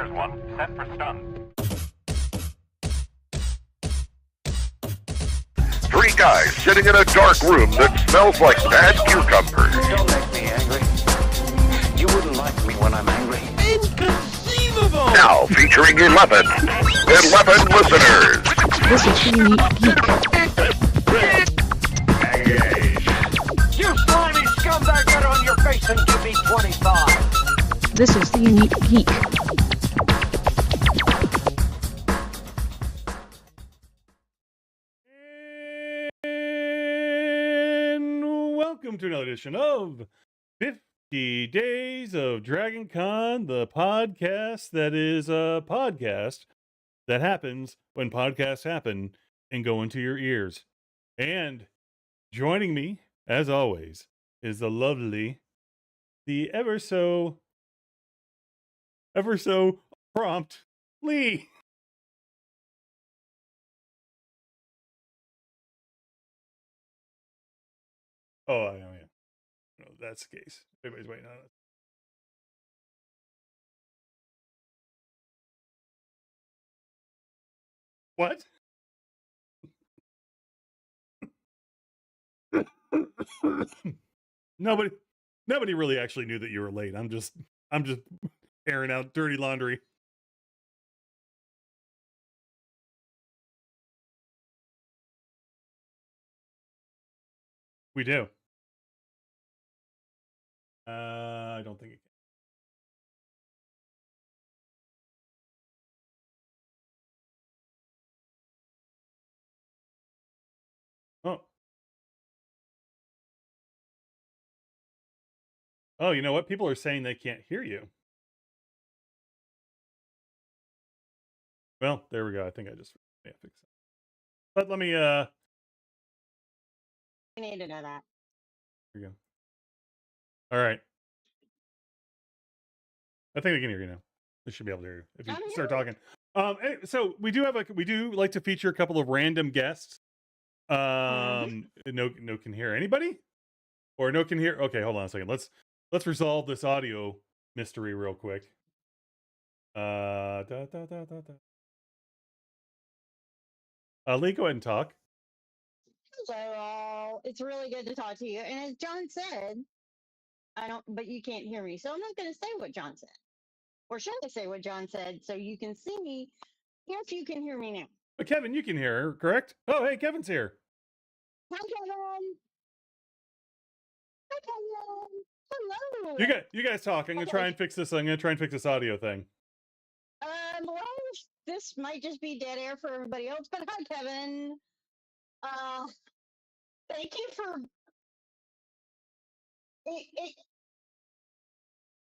There's one set for stun. 3 guys sitting in a dark room that smells like bad cucumbers. Don't make me angry. You wouldn't like me when I'm angry. Inconceivable! Now featuring 11 listeners. This is the Unique Geek. You slimy scumbag, get on your face and give me 25. This is the Unique Geek. And welcome to another edition of 50 Days of Dragon Con, the podcast that is a podcast that happens when podcasts happen and go into your ears. And joining me, as always, is the lovely, the ever so prompt Lee. Oh, yeah. No, that's the case. Everybody's waiting on it. What? Nobody really actually knew that you were late. I'm just airing out dirty laundry. We do. I don't think it can. Oh, you know what? People are saying they can't hear you. Well, there we go. I think I just fixed it. But let me You need to know that. Here we go. All right. I think we can hear you now. We should be able to hear you if you I'm start here. talking. So we do like to feature a couple of random guests. No can hear anybody, or no can hear. Okay, hold on a second. Let's resolve this audio mystery real quick. Lee, go ahead and talk. So it's really good to talk to you. And as John said, but you can't hear me. So I'm not going to say what John said. Or should I say what John said so you can see me if you can hear me now? But Kevin, you can hear her, correct? Oh, hey, Kevin's here. Hi, Kevin. Hi, Kevin. Hello. You guys talk. I'm gonna try and fix this. I'm gonna try and fix this audio thing. Well, this might just be dead air for everybody else, but hi, Kevin. Thank you for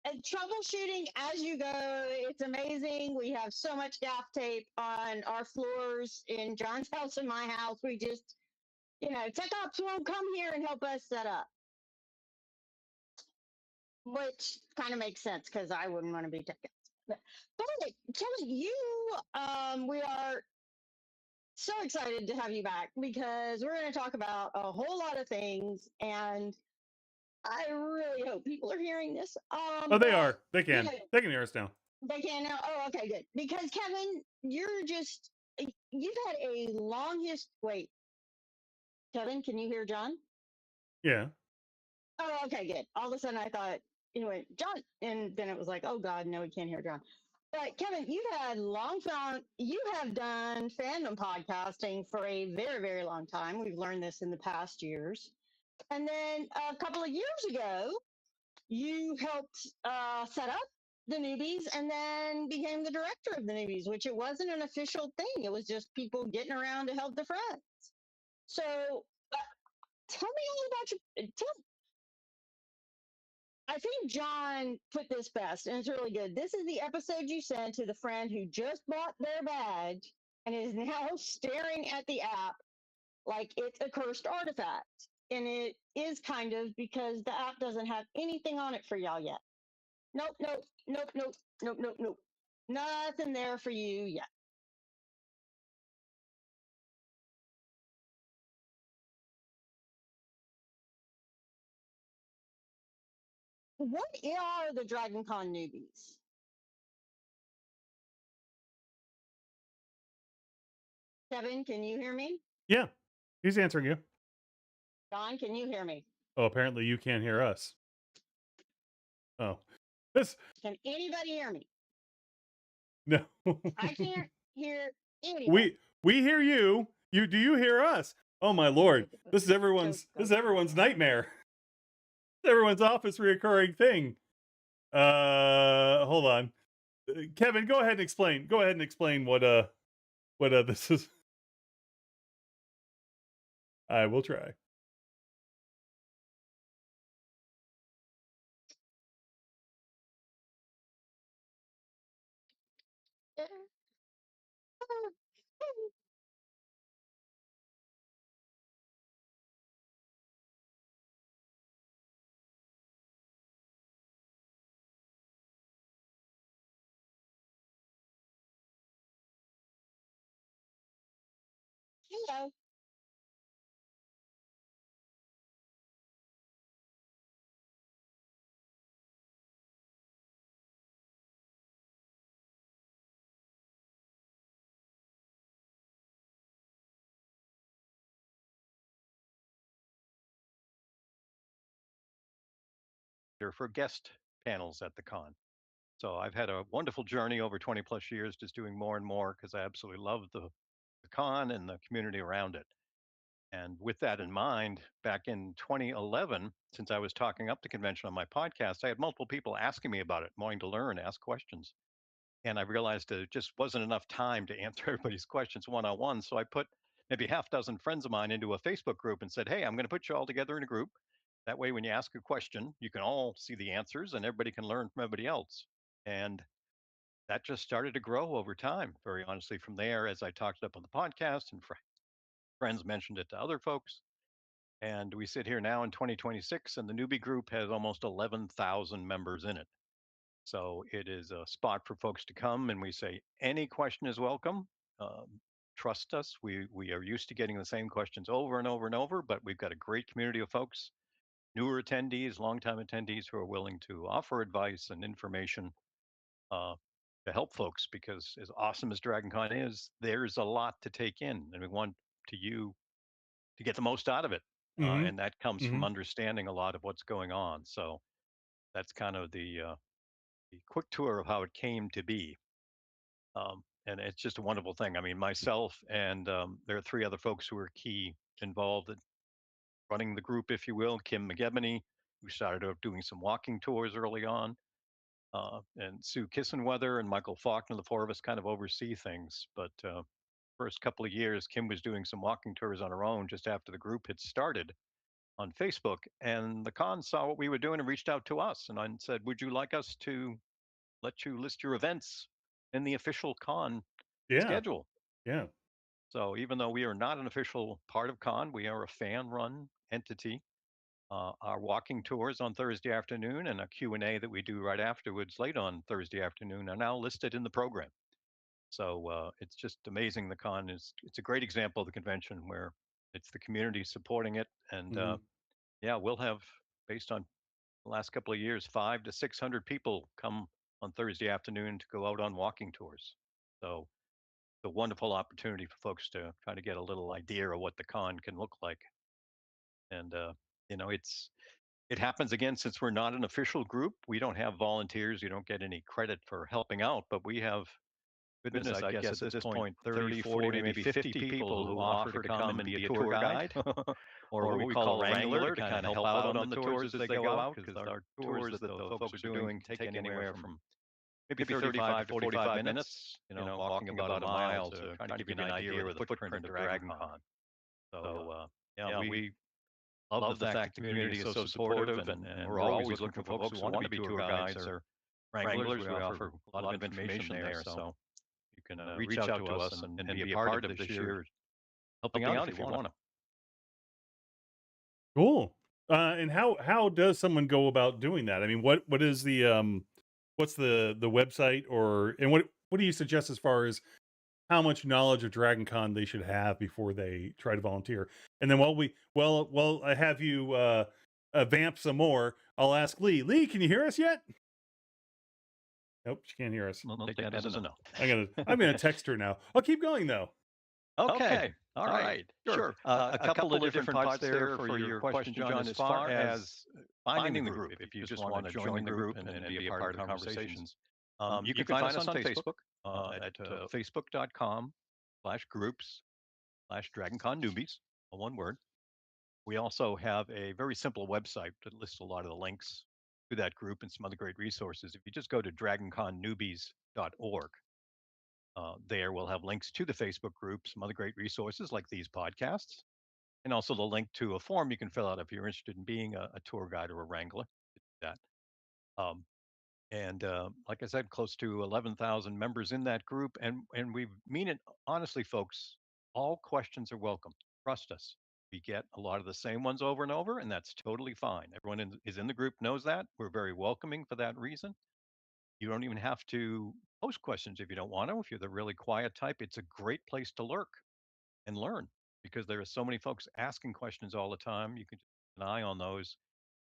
troubleshooting as you go. It's amazing. We have so much gaff tape on our floors in John's house and my house. We just, tech ops won't come here and help us set up, which kind of makes sense because I wouldn't want to be tech ops. But Kevin, we are so excited to have you back because we're going to talk about a whole lot of things, and I really hope people are hearing this. They are. They can. They can hear us now. They can now. Oh, okay, good. Because Kevin, you've had a long history. Wait, Kevin, can you hear John? Yeah. Oh, okay, good. All of a sudden, I thought, anyway, John, and then it was like, oh God, no, we can't hear John. But Kevin, you have done fandom podcasting for a very, very long time. We've learned this in the past years. And then a couple of years ago, you helped set up the Newbies and then became the director of the Newbies, which it wasn't an official thing. It was just people getting around to help their friends. So tell me all about I think John put this best, and it's really good. This is the episode you sent to the friend who just bought their badge and is now staring at the app like it's a cursed artifact. And it is kind of because the app doesn't have anything on it for y'all yet. Nope. Nothing there for you yet. What are the Dragon Con Newbies? Kevin, can you hear me? Yeah, he's answering you. Don, can you hear me? Oh, apparently you can't hear us. Oh, this Can anybody hear me? no. I can't hear anybody. we hear you. Do you hear us? Oh my lord, this is everyone's nightmare. Everyone's office reoccurring thing. Hold on, Kevin. Go ahead and explain. Go ahead and explain what this is. I will try. Hello. For guest panels at the con. So I've had a wonderful journey over 20 plus years, just doing more and more because I absolutely love the con and the community around it. And with that in mind, back in 2011, since I was talking up the convention on my podcast, I had multiple people asking me about it, wanting to learn, ask questions. And I realized there just wasn't enough time to answer everybody's questions one on one. So I put maybe half dozen friends of mine into a Facebook group and said, hey, I'm going to put you all together in a group. That way, when you ask a question, you can all see the answers and everybody can learn from everybody else. And that just started to grow over time, very honestly, from there, as I talked it up on the podcast and friends mentioned it to other folks. And we sit here now in 2026, and the newbie group has almost 11,000 members in it. So it is a spot for folks to come, and we say any question is welcome. Trust us, we are used to getting the same questions over and over and over, but we've got a great community of folks, newer attendees, longtime attendees who are willing to offer advice and information uh, to help folks. Because as awesome as Dragon Con is, there's a lot to take in, and we want you to get the most out of it. Mm-hmm. And that comes Mm-hmm. from understanding a lot of what's going on. So that's kind of the quick tour of how it came to be. And it's just a wonderful thing. I mean, myself and there are three other folks who are key involved in running the group, if you will. Kim McGebney, who started out doing some walking tours early on, and Sue Kissenweather and Michael Faulkner. The four of us kind of oversee things. But first couple of years, Kim was doing some walking tours on her own just after the group had started on Facebook. And the con saw what we were doing and reached out to us and I said, would you like us to let you list your events in the official con Yeah. schedule? Yeah. So even though we are not an official part of con, we are a fan-run entity. Our walking tours on Thursday afternoon and a Q&A that we do right afterwards late on Thursday afternoon are now listed in the program. So it's just amazing. The con it's a great example of the convention where it's the community supporting it. And yeah, we'll have, based on the last couple of years, 500 to 600 people come on Thursday afternoon to go out on walking tours. So it's a wonderful opportunity for folks to try to get a little idea of what the con can look like. And you know, it happens again, since we're not an official group. We don't have volunteers. You don't get any credit for helping out, but we have, goodness, I guess at this point, 30, 40, maybe 50 people who offer to come and be a tour guide or what we call a wrangler to kind of help out on the tours as they go out. Because our tours that the folks are doing take anywhere from maybe 35 to 45 minutes, walking about a mile to kind of give you an idea of the footprint of Dragon Con. So, yeah, we love the fact the community is so supportive, and we're always looking for folks who want to be tour guides or wranglers. We offer a lot of information there. So you can reach out to us and be a part of this year, helping out if you want to. Cool. And how does someone go about doing that? I mean, what is the what's the website, or and what do you suggest as far as how much knowledge of Dragon Con they should have before they try to volunteer? And then while I have you vamp some more, I'll ask Lee. Lee, can you hear us yet? Nope, she can't hear us. Well, take that as a no. I'm gonna text her now. I'll keep going though. Okay. All right. Sure. A couple of different parts there for your question, John, as far as finding the group. If you just want to join the group and be a part of the conversations, you can find us on Facebook at facebook.com/groups/Dragon Con Newbies, all one word. We also have a very simple website that lists a lot of the links to that group and some other great resources. If you just go to dragonconnewbies.org, there we'll have links to the Facebook group, some other great resources like these podcasts, and also the link to a form you can fill out if you're interested in being a tour guide or a wrangler. That. Um, and like I said, close to 11,000 members in that group, and we mean it honestly, folks. All questions are welcome. Trust us. We get a lot of the same ones over and over, and that's totally fine. Everyone is in the group knows that. We're very welcoming for that reason. You don't even have to post questions if you don't want to. If you're the really quiet type, it's a great place to lurk and learn because there are so many folks asking questions all the time. You can just keep an eye on those.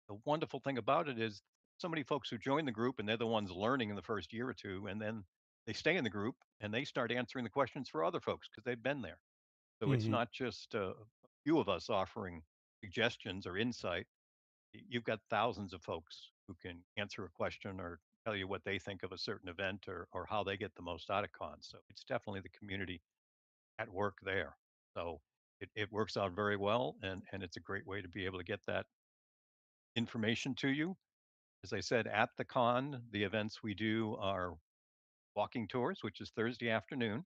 The wonderful thing about it is so many folks who join the group and they're the ones learning in the first year or two, and then they stay in the group and they start answering the questions for other folks because they've been there. So it's Hmm. not just a few of us offering suggestions or insight. You've got thousands of folks who can answer a question or tell you what they think of a certain event or how they get the most out of cons. So it's definitely the community at work there. So it works out very well and it's a great way to be able to get that information to you. As I said, at the con, the events we do are walking tours, which is Thursday afternoon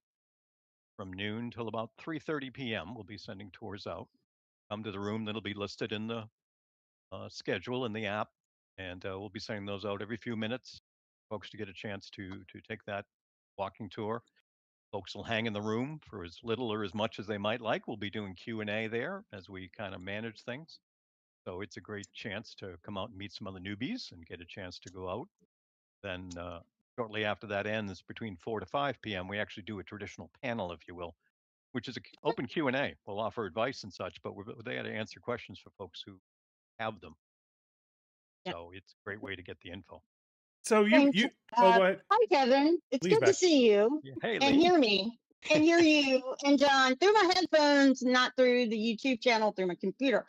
from noon till about 3:30 p.m. We'll be sending tours out. Come to the room that'll be listed in the schedule in the app, and we'll be sending those out every few minutes. Folks to get a chance to take that walking tour. Folks will hang in the room for as little or as much as they might like. We'll be doing Q&A there as we kind of manage things. So it's a great chance to come out and meet some other newbies and get a chance to go out. Then shortly after that ends, between 4 to 5 p.m., we actually do a traditional panel, if you will, which is an open Q&A. We'll offer advice and such, but we're there to answer questions for folks who have them. Yeah. So it's a great way to get the info. So Thank you you. oh, go ahead. Hi, Kevin. It's Lee's good to back. see you Yeah. Hey, and Lee. hear me and hear you and John through my headphones, not through the YouTube channel, through my computer.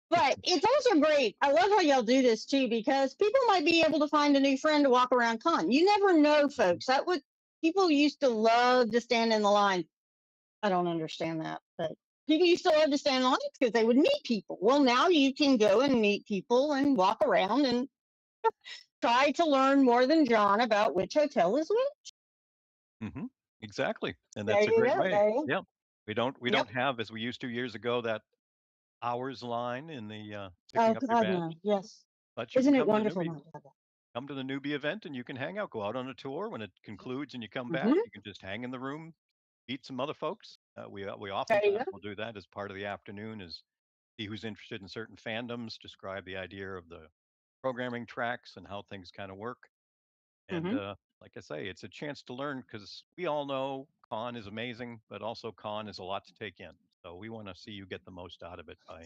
But it's also great. I love how y'all do this too, because people might be able to find a new friend to walk around con. You never know, folks. That would people used to love to stand in the line. I don't understand that, but people used to love to stand in lines because they would meet people. Well, now you can go and meet people and walk around and try to learn more than John about which hotel is which. Hmm. Exactly, and There that's a you great go. way. There you go. Yeah, we Yep. don't have as we used to years ago that hours line in the Oh picking up your God, no. badge, Yes. but you can Isn't it wonderful not to have that? come to the newbie event and you can hang out, go out on a tour. When it concludes and you come back, Mm-hmm. you can just hang in the room, meet some other folks. We There you oftentimes go. will do that as part of the afternoon, is see who's interested in certain fandoms, describe the idea of the programming tracks and how things kind of work. And Mm-hmm. like I say, it's a chance to learn because we all know con is amazing, but also con is a lot to take in. So we want to see you get the most out of it by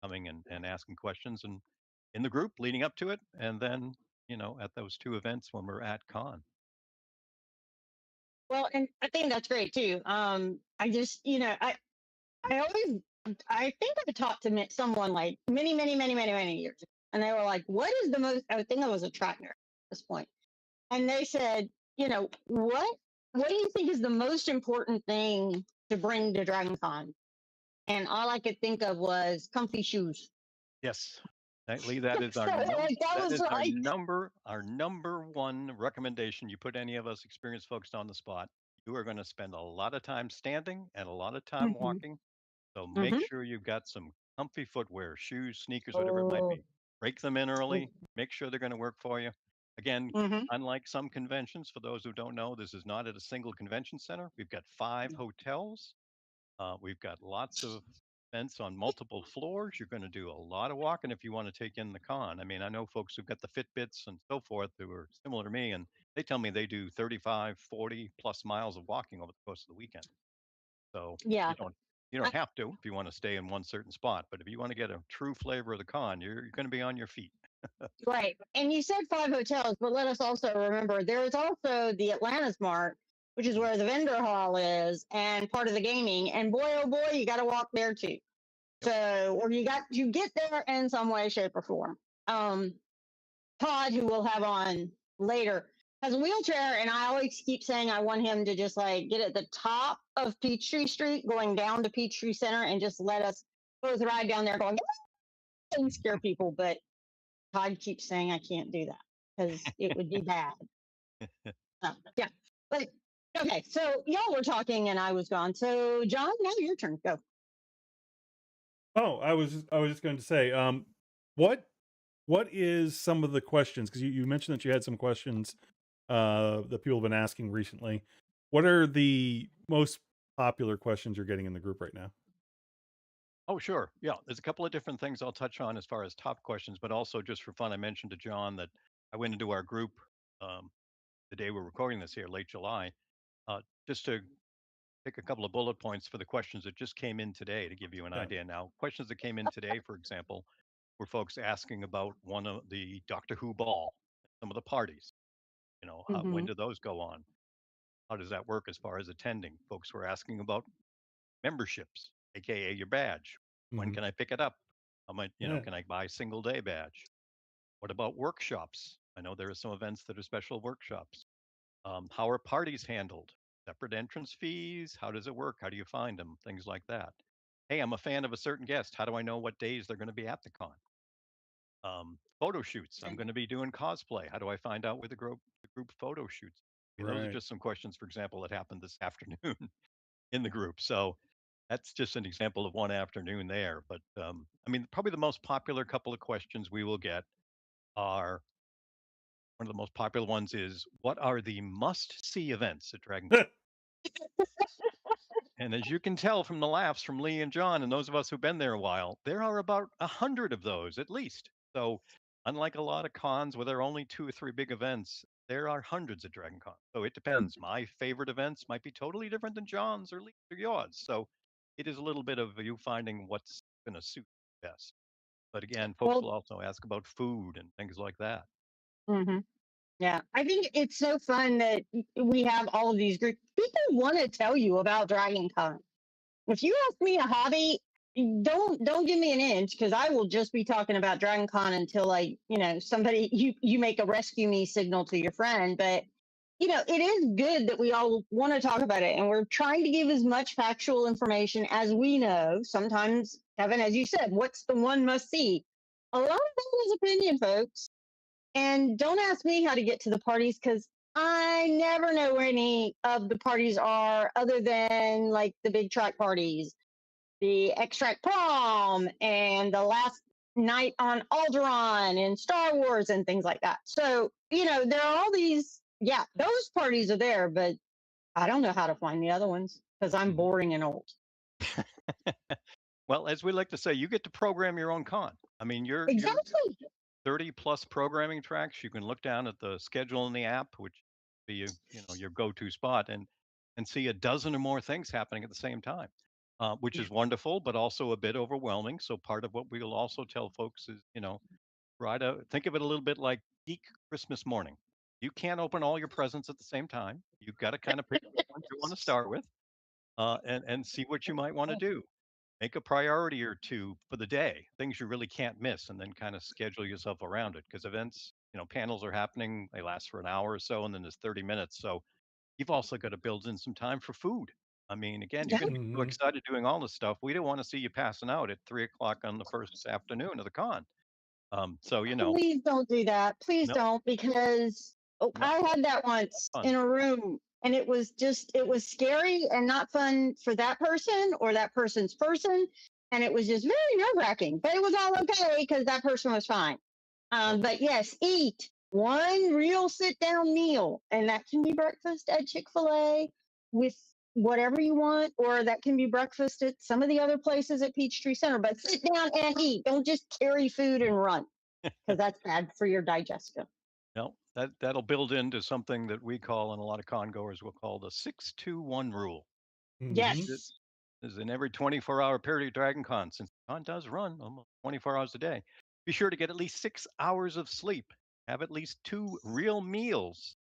coming and asking questions and in the group leading up to it. And then, at those two events when we're at con. Well, and I think that's great too. I just, I always, I think I talked to someone like many years ago, and they were like, "What is the most?" I think I was a track nerd at this point, and they said, what do you think is the most important thing to bring to Dragon Con? And all I could think of was comfy shoes. Yes. Lee, that is our So like that that was is like, our number one recommendation. You put any of us experienced folks on the spot, you are going to spend a lot of time standing and a lot of time mm-hmm, walking. So make mm-hmm. sure you've got some comfy footwear, shoes, sneakers, whatever it might Oh, be. Break them in early. Make sure they're going to work for you. Again, mm-hmm. unlike some conventions, for those who don't know, this is not at a single convention center. We've got 5 hotels. We've got lots of events on multiple floors. You're going to do a lot of walking if you want to take in the con. I mean, I know folks who've got the Fitbits and so forth who are similar to me, and they tell me they do 35, 40 plus miles of walking over the course of the weekend. So Yeah. you don't have to if you want to stay in one certain spot, but if you want to get a true flavor of the con, you're going to be on your feet. Right. And you said 5 hotels, but let us also remember there is also the Atlantis Mart, which is where the vendor hall is and part of the gaming. And boy, oh boy, you got to walk there too. So, or you get there in some way, shape, or form. Todd, who we'll have on later, has a wheelchair, and I always keep saying I want him to just like get at the top of Peachtree Street, going down to Peachtree Center, and just let us both ride down there, going and scare people. But Todd keeps saying I can't do that because it would be bad. Yeah, but okay. So y'all were talking, and I was gone. So John, now your turn. Go. Oh, I was just going to say, what what is some of the questions? Because you mentioned that you had some questions that people have been asking recently. What are the most popular questions you're getting in the group right now? Oh, sure. Yeah, there's a couple of different things I'll touch on as far as top questions, but also just for fun, I mentioned to John that I went into our group um, the day we're recording this here, late July, uh, just to pick a couple of bullet points for the questions that just came in today to give you an Okay. idea. Now, questions that came in today, for example, were folks asking about one of the Doctor Who ball, some of the parties. When Mm-hmm. do those go on? How does that work as far as attending? Folks were asking about memberships, aka your badge. When Hmm. can I pick it up? How much, Yeah. can I buy a single day badge? What about workshops? I know there are some events that are special workshops. How are parties handled? Separate entrance fees? How does it work? How do you find them? Things like that. Hey, I'm a fan of a certain guest. How do I know what days they're going to be at the con? Photo shoots. I'm going to be doing cosplay. How do I find out where the group photo shoots? Those are Right. just some questions, for example, that happened this afternoon in the group. So that's just an example of one afternoon there. But I mean, probably the most popular couple of questions we will get are one of the most popular ones is what are the must see events at Dragon Con? And as you can tell from the laughs from Lee and John and those of us who've been there a while, there are about 100 of those at least. So, unlike a lot of cons where there are only 2 or 3 big events, there are hundreds at Dragon Con. So it depends. My favorite events might be totally different than John's or Lee's or yours. So it is a little bit of you finding what's going to suit you best. But again, folks Well, will also ask about food and things like that. mm-hmm. Yeah, I think it's so fun that we have all of these groups. People want to tell you about Dragon Con. If you ask me a hobby, don't give me an inch because I will just be talking about Dragon Con until like somebody you make a rescue me signal to your friend. But it is good that we all want to talk about it, and we're trying to give as much factual information as we know. Sometimes, Kevin, as you said, what's the one must see? A lot of that is opinion, folks. And don't ask me how to get to the parties because I never know where any of the parties are other than like the big track parties, the extract prom, and the last night on Alderaan and Star Wars and things like that. So, there are all these, yeah, those parties are there, but I don't know how to find the other ones because I'm Mhm. boring and old. Well, as we like to say, you get to program your own con. I mean, you're Exactly. 30 plus programming tracks. You can look down at the schedule in the app, which be your go-to spot, and see a dozen or more things happening at the same time, which is wonderful, but also a bit overwhelming. So part of what we'll also tell folks is, try to think of it a little bit like peak Christmas morning. You can't open all your presents at the same time. You've got to kind of pick which ones you want to start with, and see what you might want to do. Make a priority or two for the day, things you really can't miss, and then kind of schedule yourself around it. Because events, panels are happening, they last for an hour or so, and then there's 30 minutes. So you've also got to build in some time for food. I mean, again, you're going to be so Hmm. excited doing all this stuff. We don't want to see you passing out at 3 o'clock on the first afternoon of the con. So Please don't do that. Please no, don't, because no, I had that once fun. in a room and it was scary and not fun for that person or that person's person. And it was just very nerve wracking, but it was all okay because that person was fine. Yep. But yes, eat one real sit down meal, and that can be breakfast at Chick-fil-A with whatever you want, or that can be breakfast at some of the other places at Peachtree Center. But sit down and eat. Don't just carry food and run because that's bad for your digestion. No, that'll build into something that we call, and a lot of con goers will call the 6-2-1 rule. Hmm. It Yes. is in every 24-hour period of Dragon Con, since the con does run almost 24 hours a day. Be sure to get at least 6 hours of sleep, have at least 2 real meals,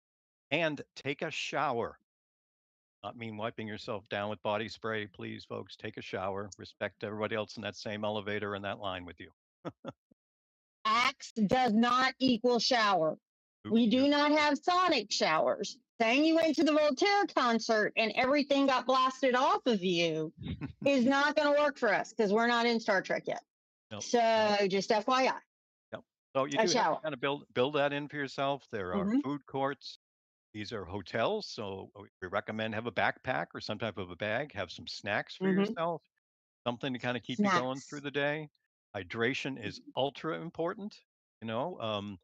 and take a shower. Not mean wiping yourself down with body spray. Please, folks, take a shower. Respect everybody else in that same elevator and that line with you. Axe does not equal shower. Oop, We do you're not have sonic showers. Saying you went to the Voltaire concert and everything got blasted off of you is not going to work for us because we're not in Star Trek yet. Nope. So just FYI, Yep. So you a do have to shower. kind of build that in for yourself. There are Hmm. food courts. These are hotels, so we recommend have a backpack or some type of a bag. Have some snacks for Hmm. yourself, something to kind of keep you going through Snacks. the day. Hydration is ultra important. You know,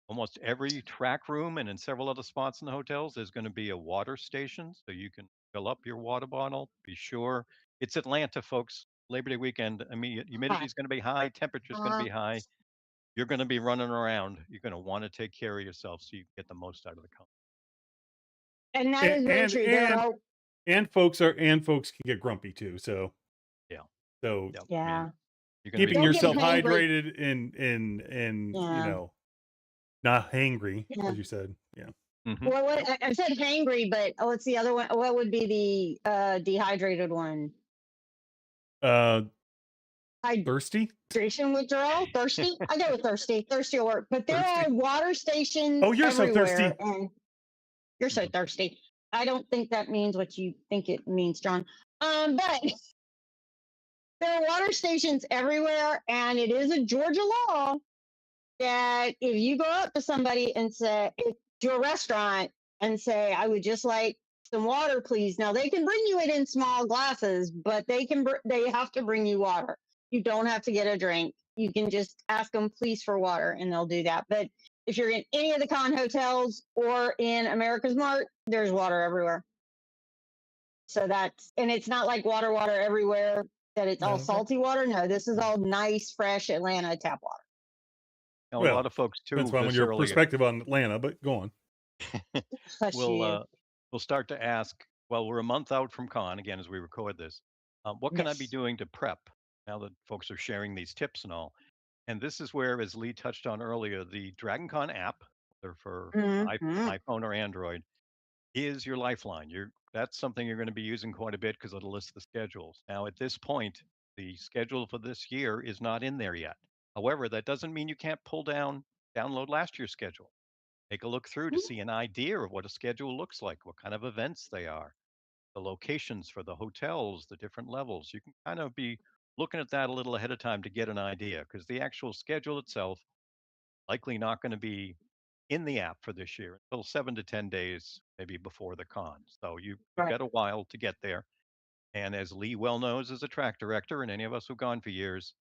almost every track room and in several other spots in the hotels, there's going to be a water station, so you can fill up your water bottle. Be sure it's Atlanta, folks. Labor Day weekend. I mean, humidity Hot. is going to be high, temperature is going to Uh, be high. You're going to be running around. You're going to want to take care of yourself so you get the most out of the company. and that and is very and true. There and, are, and folks can get grumpy too. So Yeah. so Yep. I mean, yeah. you're going to be keeping Don't grumpy get yourself all day. hangry. hydrated and Yeah. not hangry, Yeah. as you said. Yeah. Hmm. Well, I said hangry, but what's the other one? What would be the dehydrated one? Uh, thirsty. Hydration withdrawal? Thirsty? I go with thirsty. Thirsty will work. But there Thirsty. are water stations Oh, you're so everywhere, thirsty. and you're so Mhm. thirsty. I don't think that means what you think it means, John. But there are water stations everywhere, and it is a Georgia law that if you go up to somebody and say to a restaurant and say, "I would just like some water, please." Now they can bring you it in small glasses, but they have to bring you water. You don't have to get a drink. You can just ask them, please, for water, and they'll do that. But if you're in any of the con hotels or in America's Mart, there's water everywhere. So and it's not like water everywhere that it's all No. salty water. No, this is all nice, fresh Atlanta tap water. Now, a lot Well, of folks depends too on this your early perspective on Atlanta, but go on. Hush will you. will start to ask. Well, we're a month out from con again as we record this. What can I be Yes. doing to prep now that folks are sharing these tips and all? And this is where, as Lee touched on earlier, the Dragon Con app, whether for Hmm. iPhone or Android, is your lifeline. That's something you're going to be using quite a bit because it'll list the schedules. Now, at this point, the schedule for this year is not in there yet. However, that doesn't mean you can't download last year's schedule. Take a look through to see an idea of what a schedule looks like, what kind of events they are, the locations for the hotels, the different levels. You can kind of be looking at that a little ahead of time to get an idea because the actual schedule itself likely not going to be in the app for this year until 7 to 10 days, maybe before the con. So you've Right. got a while to get there. And as Lee well knows as a track director, and any of us who've gone for years,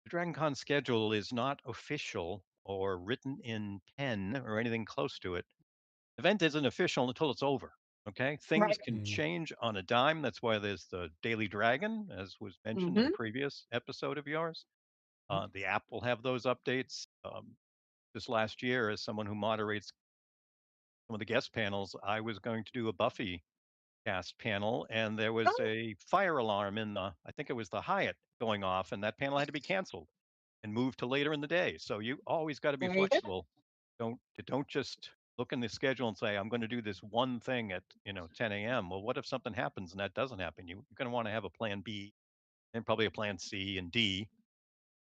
the Dragon Con schedule is not official or written in pen or anything close to it. Event isn't official until it's over. Okay. Things Right. can Mm. change on a dime. That's why there's the Daily Dragon, as was mentioned in a Hmm. previous episode of yours. The app will have those updates. This last year, as someone who moderates some of the guest panels, I was going to do a Buffy cast panel, and there was Oh, a fire alarm in I think it was the Hyatt going off, and that panel had to be canceled and moved to later in the day. So you always got to be there you go. flexible. Don't just look in the schedule and say I'm going to do this one thing at 10 a.m. Well, what if something happens and that doesn't happen? You're going to want to have a plan B and probably a plan C and D.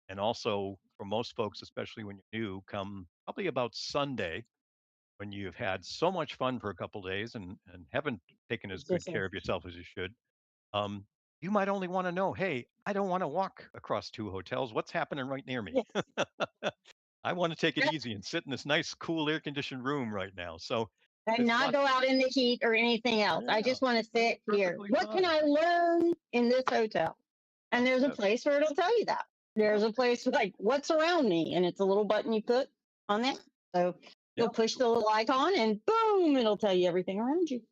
And also for most folks, especially when you're new, come probably about Sunday when you've had so much fun for a couple days and haven't taken as It's good just care of yourself as you should. Um, you might only want to know, hey, I don't want to walk across two hotels. What's happening right near me? yes. I want to take it Yeah. easy and sit in this nice, cool, air conditioned room right now. So And there's not lots. go out in the heat or anything else. I Yeah, just want to sit here. perfectly What can fine. I learn in this hotel? And there's a Yep, place where it'll tell you that. There's yep, a place like what's around me, and it's a little button you put on there. So you'll yep. push the little icon, and boom, it'll tell you everything around you.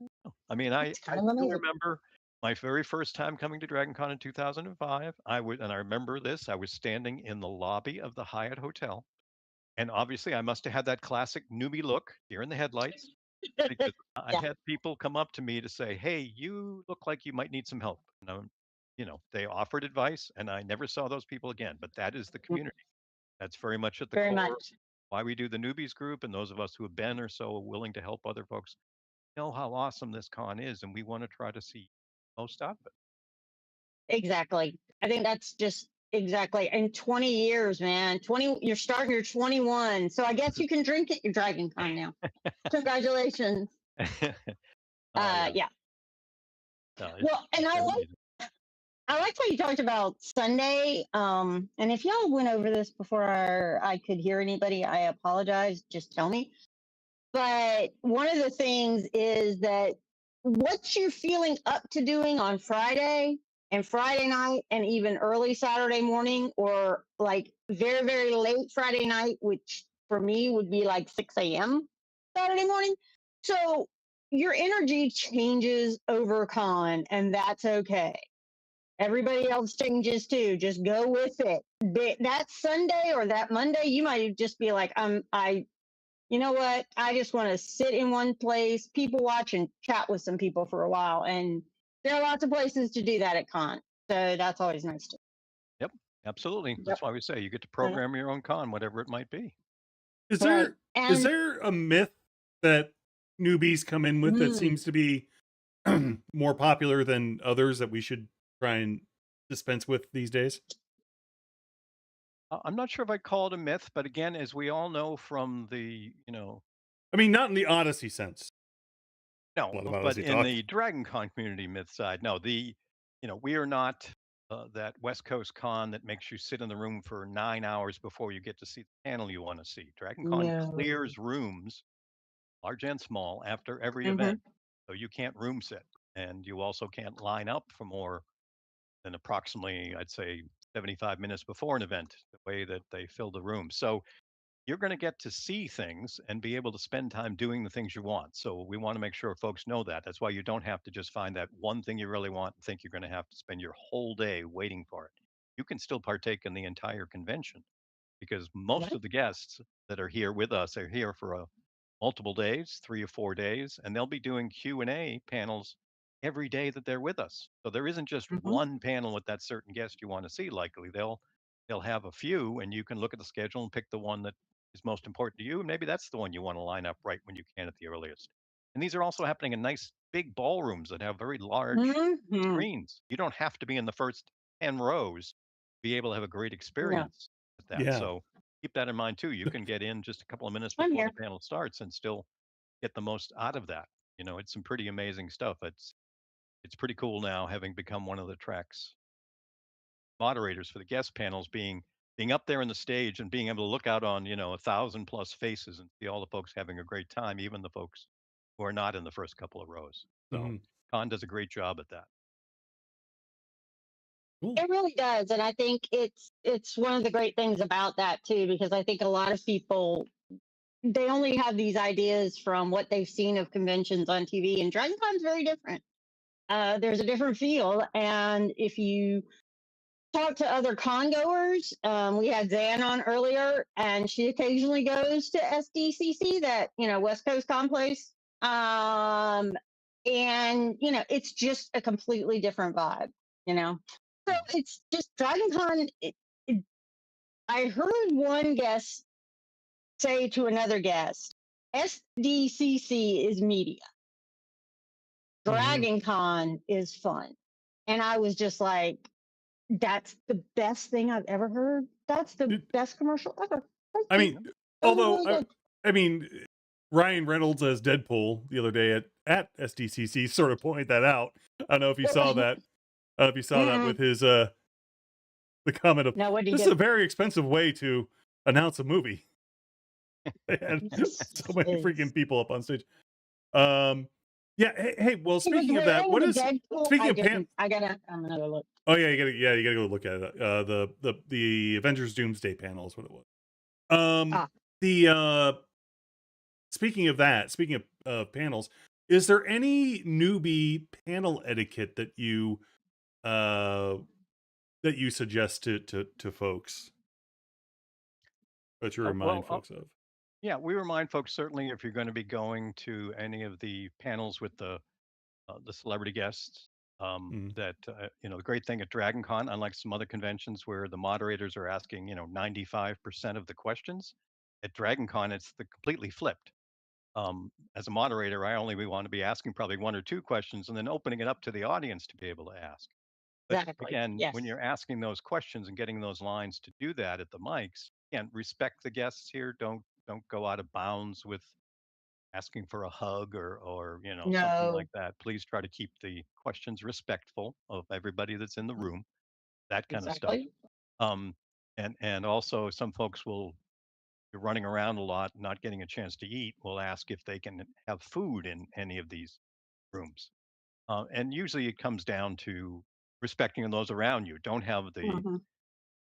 I mean, I It's kind of still amazing. remember my very first time coming to Dragon Con in 2005. And I remember this. I was standing in the lobby of the Hyatt Hotel, and obviously I must have had that classic newbie look, deer in the headlights, because I Yeah. had people come up to me to say, "Hey, you look like you might need some help." And they offered advice, and I never saw those people again. But that is the community. That's very much at the Very core of much. why we do the newbies group, and those of us who have been or so willing to help other folks. know how awesome this con is, and we want to try to see most of it. Exactly. I think that's just exactly in 20 years, man. 20, you're starting, you're 21. So I guess you can drink at your Dragon Con now. Congratulations. Oh yeah, Yeah. it's Well, and very amazing. I like how you talked about Sunday. And if y'all went over this before I could hear anybody, I apologize. Just tell me. But one of the things is that what you're feeling up to doing on Friday and Friday night and even early Saturday morning or like very, very late Friday night, which for me would be like 6 a.m. Saturday morning. So your energy changes over con, and that's okay. Everybody else changes too. Just go with it. That Sunday or that Monday, you might just be like, you know what? I just want to sit in one place, people watch, and chat with some people for a while. And there are lots of places to do that at con. So that's always nice to. Yep, absolutely. Yep. That's why we say you get to Uh, program your own con, whatever it might be. Is Right. there is And there a myth that newbies come in with that mm, seems to be more popular than others that we should try and dispense with these days? I'm not sure if I call it a myth, but again, as we all know from the, I mean, not in the Odyssey sense. A no, lot of but Odyssey in talk. the Dragon Con community myth side, no, we are not that West Coast con that makes you sit in the room for 9 hours before you get to see the panel you want to see. Dragon Con no. clears rooms, large and small, after every Hmm. event. So you can't room sit. And you also can't line up for more than approximately, I'd say, 75 minutes before an event, the way that they fill the room. So you're going to get to see things and be able to spend time doing the things you want. So we want to make sure folks know that. That's why you don't have to just find that one thing you really want and think you're going to have to spend your whole day waiting for it. You can still partake in the entire convention because most Right. of the guests that are here with us are here for multiple days, 3 or 4 days, and they'll be doing Q&A panels every day that they're with us. So there isn't just Hmm. one panel with that certain guest you want to see. Likely they'll have a few, and you can look at the schedule and pick the one that is most important to you. And maybe that's the one you want to line up right when you can at the earliest. And these are also happening in nice big ballrooms that have very large Hmm. screens. You don't have to be in the first 10 rows to be able to have a great No, experience with that. Yeah. So keep that in mind too. You can get in just a couple of minutes I'm before the here. panel starts and still get the most out of that. It's some pretty amazing stuff. It's pretty cool now having become one of the track's moderators for the guest panels, being up there in the stage and being able to look out on 1,000 plus faces and see all the folks having a great time, even the folks who are not in the first couple of rows. So Mhm. Con does a great job at that. Cool. It really does, and I think it's one of the great things about that too, because I think a lot of people they only have these ideas from what they've seen of conventions on TV, and Dragon Con's very different. There's a different feel, and if you talk to other con goers, we had Zan on earlier, and she occasionally goes to SDCC, that West Coast Con place, and it's just a completely different vibe. You know, so Mhm. it's just Dragon Con. I heard one guest say to another guest, SDCC is media. Mhm. Dragon Con is fun. And I was just like, that's the best thing I've ever heard. That's the It- best commercial ever. Thank I you. mean, That was although really good. I mean, Ryan Reynolds as Deadpool the other day at SDCC sort of pointed that out. I don't know if you saw that. I don't know if you saw that Mm-mm. with his the comment of Now, what did this you is a get? very expensive way to announce a movie. They had Yes, so many it freaking is. people up on stage. Um, yeah. Hey, well, He was speaking of that, wearing what the is Deadpool. speaking I of pan? didn't. I'm gonna go look. Oh yeah, you gotta go look at it. The Avengers Doomsday panel is what it was. Um, Ah, the speaking of that, speaking of panels, is there any newbie panel etiquette uh that you suggest to folks that you Well, remind folks of? yeah, we remind folks certainly if you're going to be going to any of the panels with the celebrity guests. Mm. That the great thing at Dragon Con, unlike some other conventions where the moderators are asking 95% of the questions, at Dragon Con it's the completely flipped. As a moderator, I only we want to be asking probably one or two questions and then opening it up to the audience to be able to ask. But Exactly. again, when Yes. you're asking those questions and getting those lines to do that at the mics, again, respect the guests here. Don't go out of bounds with asking for a hug or something like No. that. Please try to keep the questions respectful of everybody that's in the room. That kind of stuff. Exactly. Um, and also some folks will be running around a lot, not getting a chance to eat. Will ask if they can have food in any of these rooms. And usually it comes down to respecting those around you. Don't have Hmm.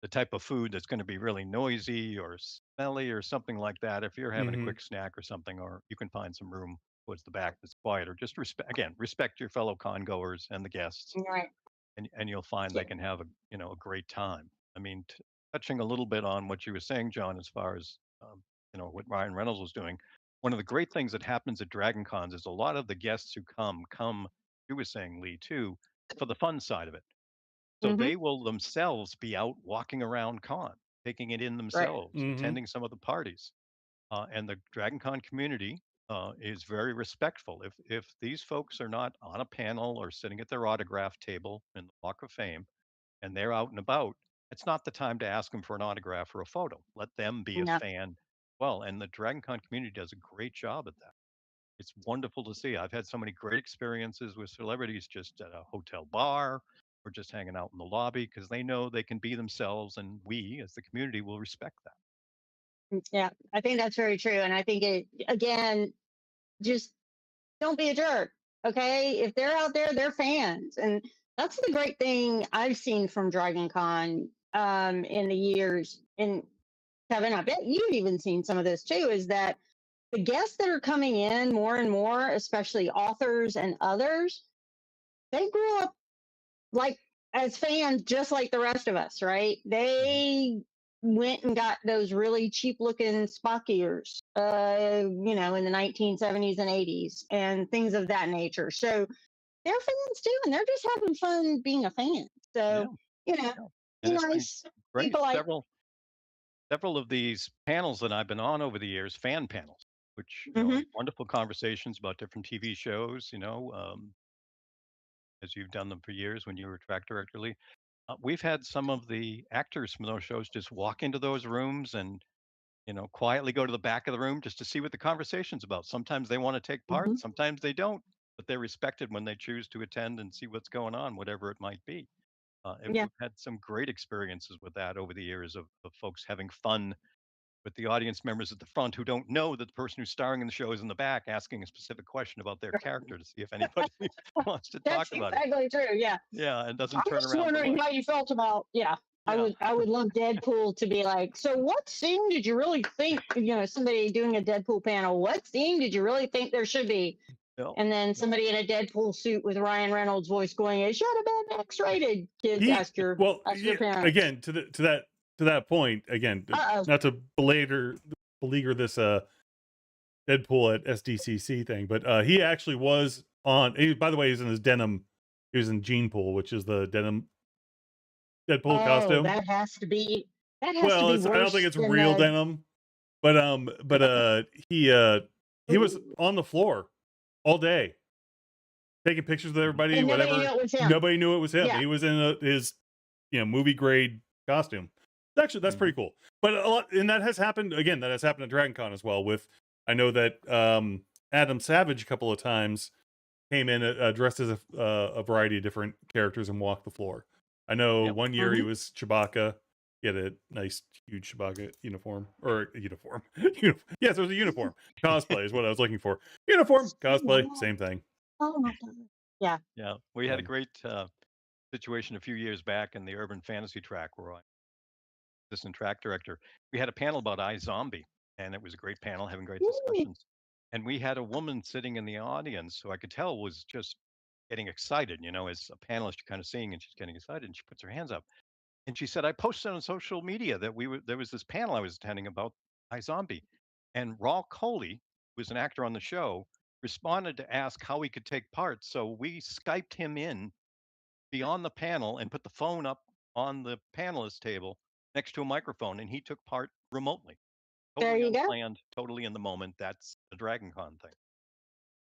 the type of food that's going to be really noisy or smelly or something like that. If you're having a Hmm. quick snack or something, or you can find some room towards the back that's quieter, just respect your fellow con goers and the guests, Right. and you'll find Yeah. they can have a great time. I mean, touching a little bit on what you were saying, John, as far as what Ryan Reynolds was doing. One of the great things that happens at Dragon Cons is a lot of the guests who come. You were saying, Lee, too, for the fun side of it. So Hmm. they will themselves be out walking around con, taking it in Right. themselves, Hmm. attending some of the parties. And the Dragon Con community is very respectful. If these folks are not on a panel or sitting at their autograph table in the Walk of Fame and they're out and about, it's not the time to ask them for an autograph or a photo. Let them be a No. fan. Well, and the Dragon Con community does a great job at that. It's wonderful to see. I've had so many great experiences with celebrities just at a hotel bar or just hanging out in the lobby because they know they can be themselves, and we, as the community, will respect that. Yeah. I think that's very true. And I think it, again, just don't be a jerk. Okay. If they're out there, they're fans. And that's the great thing I've seen from Dragon Con in the years. And Kevin, I bet you've even seen some of this too, is that the guests that are coming in more and more, especially authors and others, they grew up like as fans, just like the rest of us, right? Mhm. They went and got those really cheap looking Spock ears, in the 1970s and 80s and things of that nature. So they're fans too, and they're just having fun being a fan. Yeah, So, you know, yeah, be and it's been nice, be great. polite. Several of these panels that I've been on over the years, fan panels, which Hmm. wonderful conversations about different TV shows. As you've done them for years when you were track director, Lee. We've had some of the actors from those shows just walk into those rooms and quietly go to the back of the room just to see what the conversation's about. Sometimes they want to take part, Hmm. sometimes they don't, but they're respected when they choose to attend and see what's going on, whatever it might be. Yeah. We've had some great experiences with that over the years of folks having fun with the audience members at the front who don't know that the person who's starring in the show is in the back asking a specific question about their character to see if anybody wants to talk That's about it. exactly true. Yeah. Yeah, and I'm doesn't turn just around to wondering look. how you felt about, yeah. Yeah. I would love Deadpool to be like, so what scene did you really think, somebody doing a Deadpool panel, what scene did you really think there should be? No. And then somebody in a Deadpool suit with Ryan Reynolds voice going, it should have been X-rated. Kids, He well, ask your yeah, parents. again to that point again, Uh-oh. not to beleaguer this Deadpool at SDCC thing, but he actually was on. By the way, he's in his denim. He was in Gene Pool, which is the denim Deadpool Oh, costume. that has to Well, be I don't think worse it's than real the, denim, but he was ooh, on the floor all day taking pictures with Mhm. everybody, and nobody knew whatever. it was him. Nobody knew it was him. Yeah. He was in his movie grade costume. Actually, that's Mhm. pretty cool. But a lot, and that has happened again. That has happened at Dragon Con as well. With I know that Adam Savage a couple of times came in dressed as a variety of different characters and walked the floor. I know Yep. one year he Hmm. was Chewbacca. He had a nice, huge Chewbacca uniform or a uniform. Yes, it was a uniform. Cosplay is what I was looking for. Uniform, cosplay, same thing. Oh my God. Yeah. Yeah. We had a Um, great situation a few years back in the urban fantasy track where I assistant track director. We had a panel about iZombie, and it was a great panel, having great Woo. discussions. And we had a woman sitting in the audience who I could tell was just getting excited, as a panelist, you're kind of seeing, and she's getting excited, and she puts her hands up. And she said, I posted on social media that there was this panel I was attending about iZombie. And Raul Coley, who was an actor on the show, responded to ask how he could take part. So we Skyped him in be on the panel and put the phone up on the panelist table next to a microphone, and he took part remotely. There totally you go. unplanned, totally in the moment. That's the Dragon Con thing.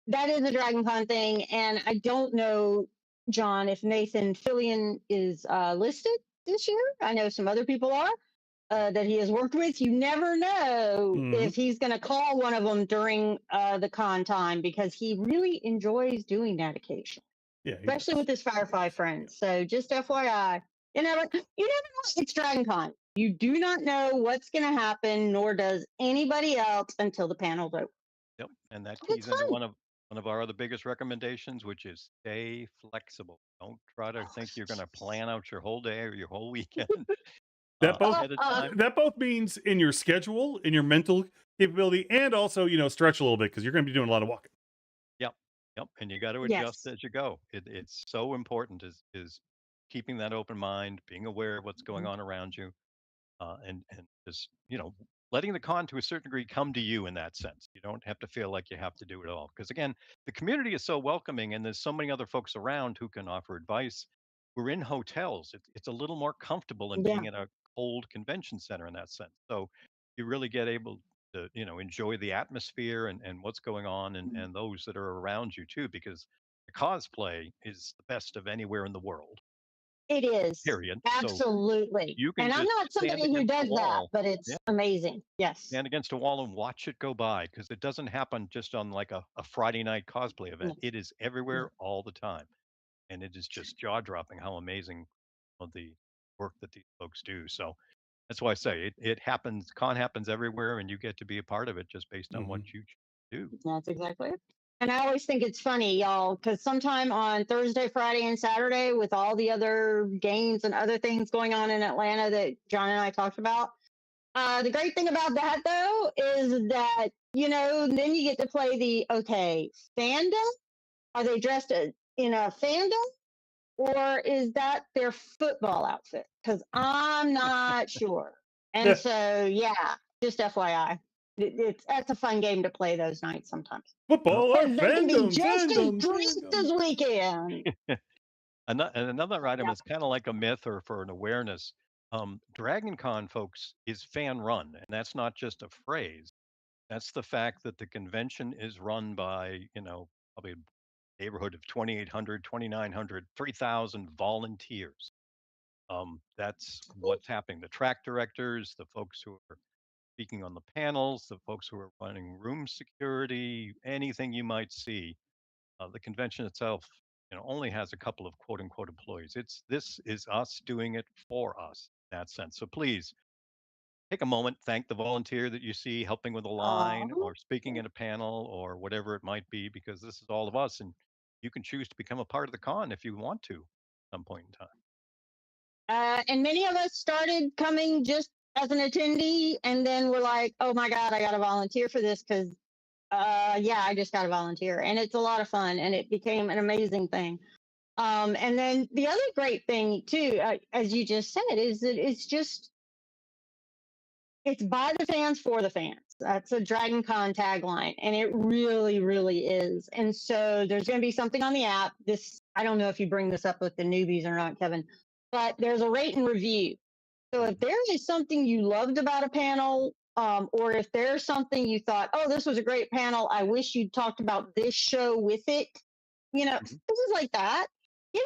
That is a Dragon Con thing, and I don't know, John, if Nathan Fillion is listed this year. I know some other people are that he has worked with. You never know Mhm. if he's going to call one of them during the con time because he really enjoys doing that occasion, Yeah, he especially does. with his Firefly friends. So just FYI, you never know. It's Dragon Con. You do not know what's going to happen, nor does anybody else until the panel's over. Yep, and that It's keys into fun. one of our other biggest recommendations, which is stay flexible. Don't try to think you're going to plan out your whole day or your whole weekend That both ahead of time. that both means in your schedule, in your mental capability, and also stretch a little bit because you're going to be doing a lot of walking. Yep, yep, and you got to adjust Yes. as you go. It's so important is keeping that open mind, being aware of what's going on around you, and just letting the con to a certain degree come to you in that sense. You don't have to feel like you have to do it all because again, the community is so welcoming, and there's so many other folks around who can offer advice. We're in hotels. It's a little more comfortable than Yeah. being in a cold convention center in that sense. So you really get able to enjoy the atmosphere and what's going on and those that are around you too because the cosplay is the best of anywhere in the world. It is. Period. So Absolutely. you can And I'm just not stand somebody who against the does that, wall. but it's amazing. Yes. Stand against a wall and watch it go by because it doesn't happen just on like a Friday night cosplay No, event. It is no. everywhere all the time. And it is just jaw dropping how amazing of the work that these folks do. So that's why I say it happens, con happens everywhere, and you get to be a part of it just based on what Mhm. you do. That's exactly it. And I always think it's funny, y'all, because sometime on Thursday, Friday, and Saturday, with all the other games and other things going on in Atlanta that John and I talked about, the great thing about that, though, is that, then you get to play the okay, fandom. Are they dressed in a fandom? Or is that their football outfit? Because I'm not sure. And Yeah, so, yeah, just FYI, that's a fun game to play those nights sometimes Well, football or because they can be fandom, just as fandom, dressed fandom. this weekend. and another item Yeah. is kind of like a myth or for an awareness. Dragon Con, folks, is fan run, and that's not just a phrase. That's the fact that the convention is run by, probably a neighborhood of 2,800, 2,900, 3,000 volunteers. That's what's happening. The track directors, the folks who are speaking on the panels, the folks who are running room security, anything you might see. The convention itself, only has a couple of quote unquote employees. This is us doing it for us in that sense. So please take a moment, thank the volunteer that you see helping with a line Oh. or speaking in a panel or whatever it might be, because this is all of us. And you can choose to become a part of the con if you want to at some point in time. And many of us started coming just as an attendee, and then we're like, oh my God, I got to volunteer for this because, yeah, I just got to volunteer. And it's a lot of fun, and it became an amazing thing. And then the other great thing, too, as you just said, is that it's by the fans for the fans. That's a Dragon Con tagline, and it really, really is. And so there's going to be something on the app. I don't know if you bring this up with the newbies or not, Kevin, but there's a rate and review. So if Mhm. there is something you loved about a panel, or if there's something you thought, oh, this was a great panel, I wish you'd talked about this show with it, Mhm. this is like that. Give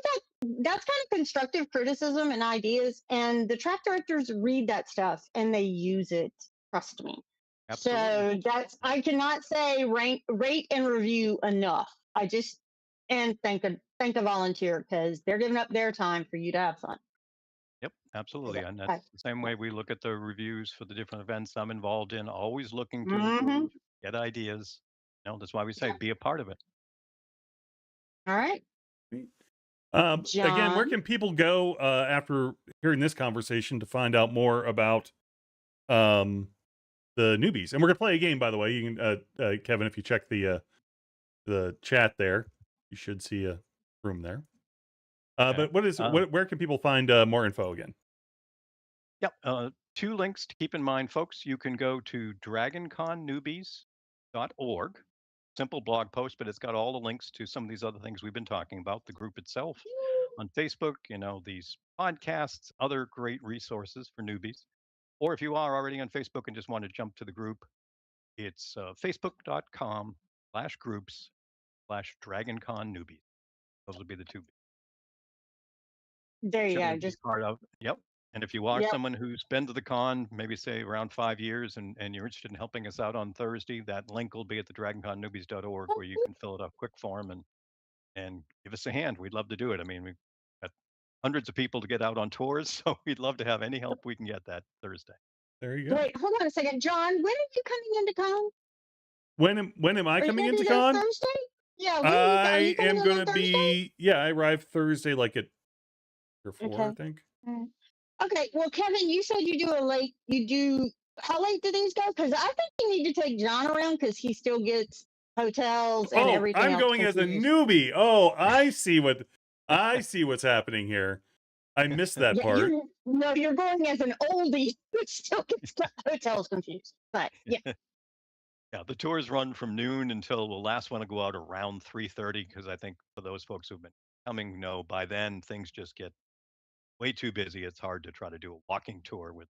that's kind of constructive criticism and ideas, and the track directors read that stuff and they use it. Trust me. Absolutely. So I cannot say rate, and review enough. I just and thank a volunteer because they're giving up their time for you to have fun. Yep, absolutely. And Okay. that's the same way we look at the reviews for the different events I'm involved in, always looking to Mm-hmm. engage, get ideas. That's why we say be a part of it. All right, Again, where John. can people go after hearing this conversation to find out more about um, the newbies? And we're gonna play a game, by the way. You can, Kevin, if you check the chat there, you should see a room there. Okay. But where can people find more info again? Yep. Two links to keep in mind, folks. You can go to dragonconnewbies.org. Simple blog post, but it's got all the links to some of these other things we've been talking about, the group itself on Facebook, these podcasts, other great resources for newbies. Or if you are already on Facebook and just want to jump to the group, it's facebook.com/groups/Dragon Con Newbies. Those would be the two There you you go. want to be Just part of. Yep. And if you are yep. someone who's been to the con, maybe say around 5 years, and you're interested in helping us out on Thursday, that link will be at the dragonconnewbies.org where you can fill it out quick form and give us a hand. We'd love to do it. I mean, we've got hundreds of people to get out on tours, so we'd love to have any help we can get that Thursday. There you go. Wait, hold on a second, John. When are you coming into con? When am I Are you coming gonna be into there con? Thursday? Yeah. When are you I coming am in going on to Thursday? be, yeah, I arrive Thursday like at 4, I Okay. think. Okay. Well, Kevin, you said you do a late. You do. How late do these go? Because I think you need to take John around because he still gets hotels and Oh, everything I'm else going as a confused. newbie. Oh, I see what's happening here. I missed that Yeah, part. you're going as an oldie who still gets hotels confused. But yeah, Yeah, the tours run from noon until the last one will go out around 3:30 because I think for those folks who've been coming, know by then things just get way too busy. It's hard to try to do a walking tour with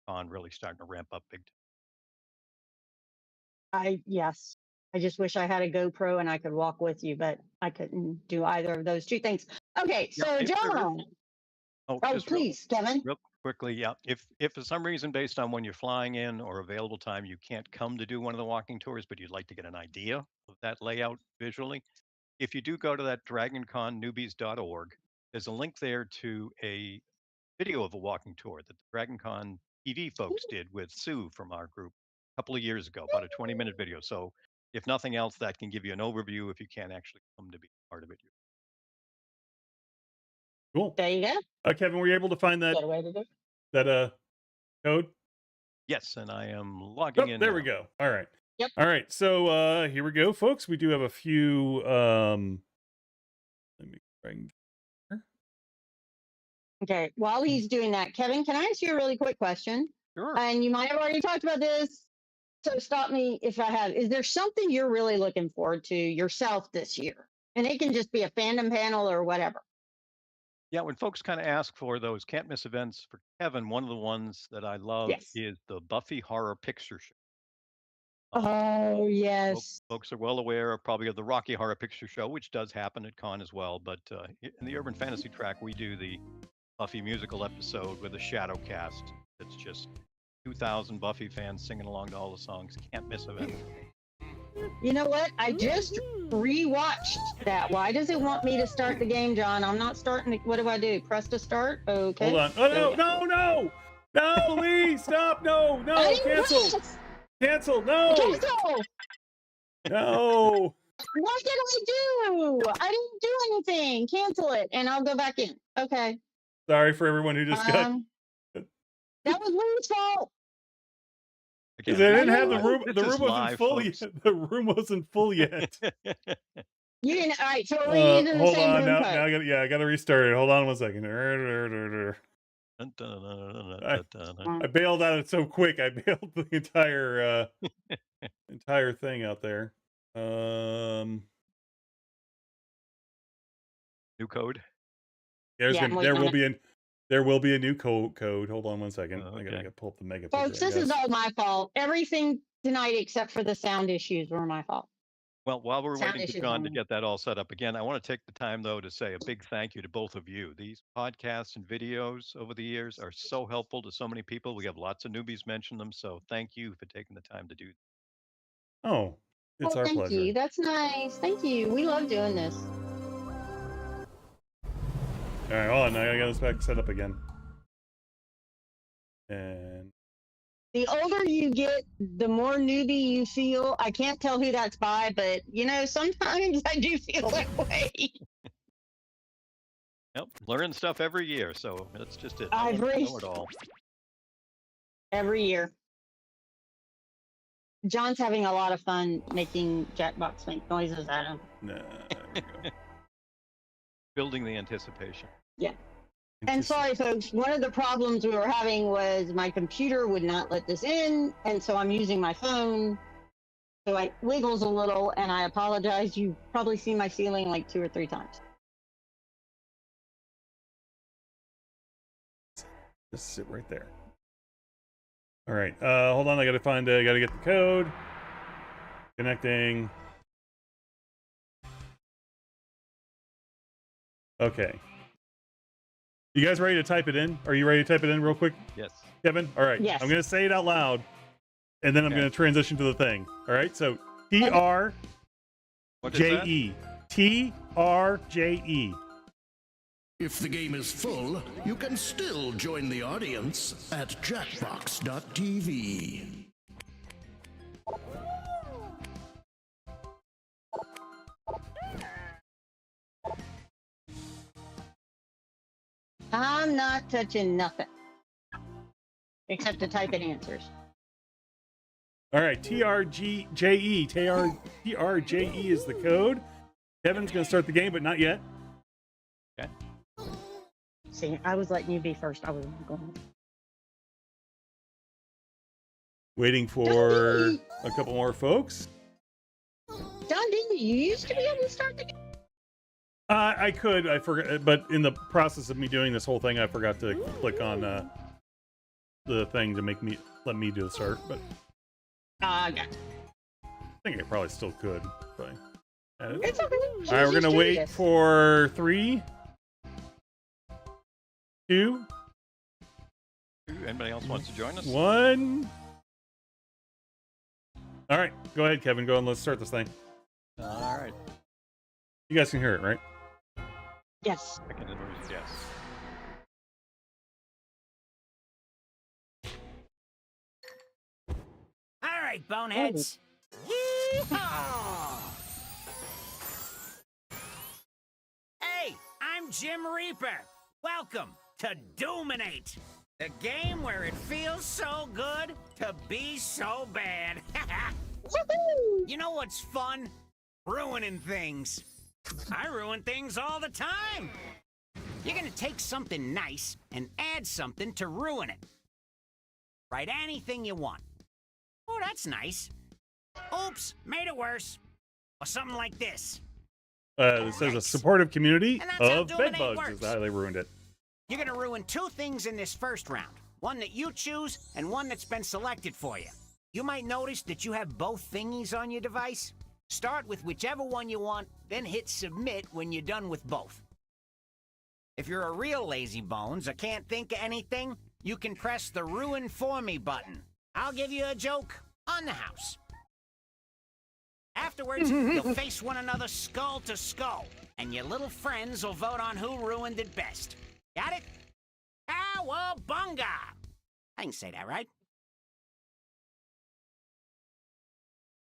on really starting to ramp up big. yes. I just wish I had a GoPro and I could walk with you, but I couldn't do either of those two things. Okay, Yeah, so if there is, John. Oh, just real please, Kevin. real quickly, yeah. If for some reason based on when you're flying in or available time you can't come to do one of the walking tours, but you'd like to get an idea of that layout visually, if you do go to that dragonconnewbies.org, there's a link there to a video of a walking tour that the Dragon Con TV folks did with Sue from our group a couple of years ago, about a 20-minute video. So if nothing else, that can give you an overview if you can't actually come to be part of it. Cool. There you go. Kevin, were you able to find that Get away to do. code? Yes, and I am Oh, logging in there now. we go. All right. Yep. All right. So here we go, folks. We do have a few let me try and Okay, while he's doing that, Kevin, can I ask you a really quick question? Sure. And you might have already talked about this, so stop me if I have. Is there something you're really looking forward to yourself this year? And it can just be a fandom panel or whatever. Yeah, when folks kind of ask for those can't miss events for Kevin, one of the ones that I love Yes. is the Buffy Horror Picture Show. Oh, yes. Folks are well aware of probably of the Rocky Horror Picture Show, which does happen at con as well. But in the Urban Fantasy track, we do the Buffy musical episode with a shadow cast. It's just 2,000 Buffy fans singing along to all the songs. Can't miss events. You know what? I just rewatched that. Why does it want me to start the game, John? I'm not starting it. What do I do? Press to start? Okay. Hold on. Oh, no, Lee, stop. No, cancel. Cancel. No. Cancel. No. What did I do? I didn't do anything. Cancel it, and I'll go back in. Okay. Sorry for everyone who just got. That was Lee's fault. Again, They didn't have the room. this The is room wasn't live, full folks. yet. The room wasn't full yet. You didn't. All right. So are we using the Hold same on. room Now code? I gotta restart it. Hold on 1 second. I bailed out it so quick. I bailed the entire thing out there. New code. There will be a new code. Hold on 1 second. Oh, I okay. gotta pull up the mega Folks, picture. this is all my fault. Everything tonight except for the sound issues were my fault. Well, while we're Sound waiting for issues John to only. get that all set up again, I want to take the time, though, to say a big thank you to both of you. These podcasts and videos over the years are so helpful to so many people. We have lots of newbies mention them, so thank you for taking the time to do that. Oh, it's our thank pleasure. you. That's nice. Thank you. We love doing this. All right, hold on. Now I got this back set up again. And The older you get, the more newbie you feel. I can't tell who that's by, but sometimes I do feel that way. Yep, learning stuff every year, so that's just it. I agree. Know it all. Every year. John's having a lot of fun making Jackbox make noises at him. nah, Building the anticipation. Yeah. And sorry, folks, one of the problems we were having was my computer would not let this in, and so I'm using my phone. So it wiggles a little, and I apologize. You've probably seen my ceiling like 2 or 3 times. just sit right there. All right. Hold on. I gotta get the code. Connecting. Okay. You guys ready to type it in? Are you ready to type it in real quick, Yes. Kevin? All right. Yes. I'm gonna say it out loud, and then I'm Okay. gonna transition to the thing. All right. So What is that? TRJE. TRJE. If the game is full, you can still join the audience at jackbox.tv. I'm not touching nothing except to type in answers. All right. TRJE. TRJE is the code. Kevin's gonna start the game, but not yet. Okay. See, I was letting you be first. I was going. Waiting for a couple more folks. John, didn't you used to be able to start the game? I could. I forgot, but in the process of me doing this whole thing, I forgot to click on the thing to let me do the start. But Gotcha. I think I probably still could. But It's okay. all right, we're gonna wait for 3, 2, Anybody else wants to join us? 1. All right, go ahead, Kevin. Go and let's start this thing. All right. You guys can hear it, right? Yes. Second and first, yes. All right, boneheads. Yeehaw! Hey, I'm Jim Reaper. Welcome to Doominate, the game where it feels so good to be so bad. You know what's fun? Ruining things. I ruin things all the time. You're gonna take something nice and add something to ruin it. Write anything you want. Oh, that's nice. Oops, made it worse. Or something like this. It says a supportive community And that's how of Dominate bedbugs works. is how they ruined it. You're gonna ruin 2 things in this first round. One that you choose, and one that's been selected for you. You might notice that you have both thingies on your device. Start with whichever one you want, then hit submit when you're done with both. If you're a real lazy bones or can't think of anything, you can press the Ruin For Me button. I'll give you a joke on the house. Afterwards, you'll face one another skull to skull, and your little friends will vote on who ruined it best. Got it? Cowabunga! I can say that, right?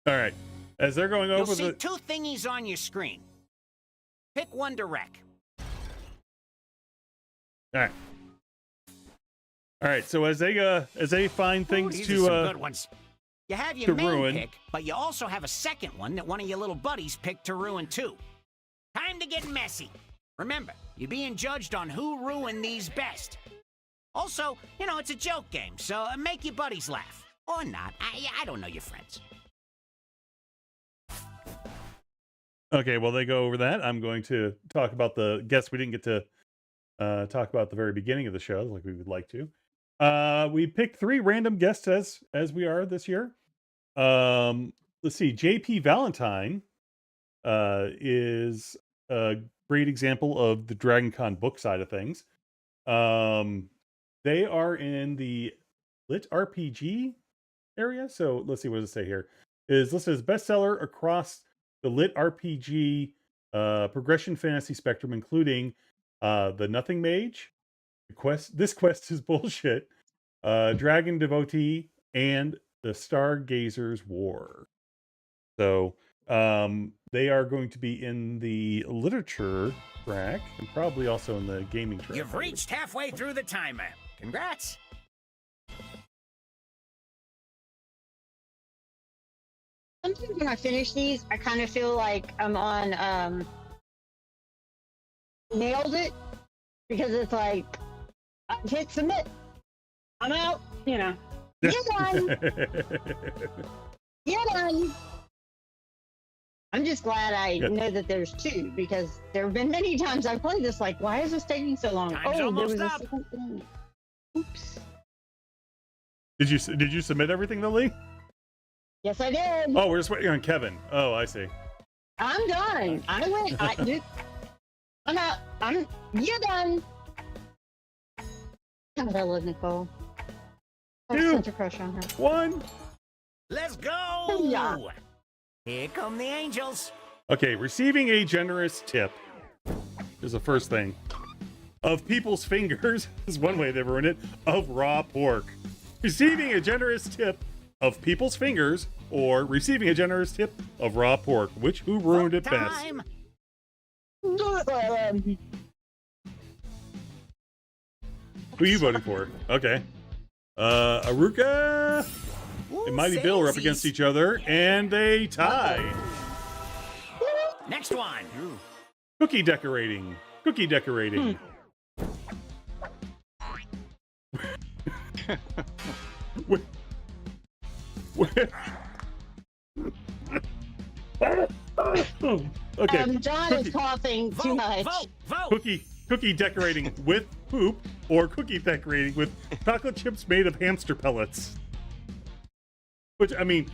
All right. As they're going You'll over see the 2 thingies on your screen. Pick one to wreck. All right. All right. So as they find things These are some to good ones. You have your to main ruin. pick, but you also have a second one that one of your little buddies picked to ruin too. Time to get messy. Remember, you're being judged on who ruined these best. Also, you know, it's a joke game, so make your buddies laugh. Or not. I don't know your friends. Okay, well they go over that. I'm going to talk about the guests we didn't get to talk about at the very beginning of the show, like we would like to. We picked 3 random guests as we are this year. Let's see. JP Valentine is a great example of the Dragon Con book side of things. They are in the Lit RPG area. So let's see, what does it say here? It is listed as bestseller across the Lit RPG progression fantasy spectrum, including the Nothing Mage, This Quest is Bullshit, Dragon Devotee, and the Stargazer's War. So they are going to be in the literature track and probably also in the gaming track. You've reached halfway through the timer. Congrats. Sometimes when I finish these, I kind of feel like I'm on nailed it, because it's like I've hit submit. I'm out. You know. You're done. You're done. I'm just glad I know that there's 2, because there have been many times I've played this like, why is this taking so long? Time's there almost was up. a second thing. Oops. Did you submit everything, though, Lee? Yes, I did. Oh, we're just waiting on Kevin. Oh, I see. I'm done. I'm out. You're done. God, I love Nicole. I have 2, such a crush on her. 1. Let's go! Yeah. Here come the angels. Okay, receiving a generous tip is the first thing. Of people's fingers is one way they've ruined it. Of raw pork. Receiving a generous tip of people's fingers or receiving a generous tip of raw pork. Who ruined it best? Time. Who are you voting for? Okay. Aruka and Mighty Bill are up against each other, and they tie. Next one. Cookie decorating. Cookie decorating. Okay. John is coughing too much. Vote. Cookie decorating with poop, or cookie decorating with chocolate chips made of hamster pellets. Which, I mean,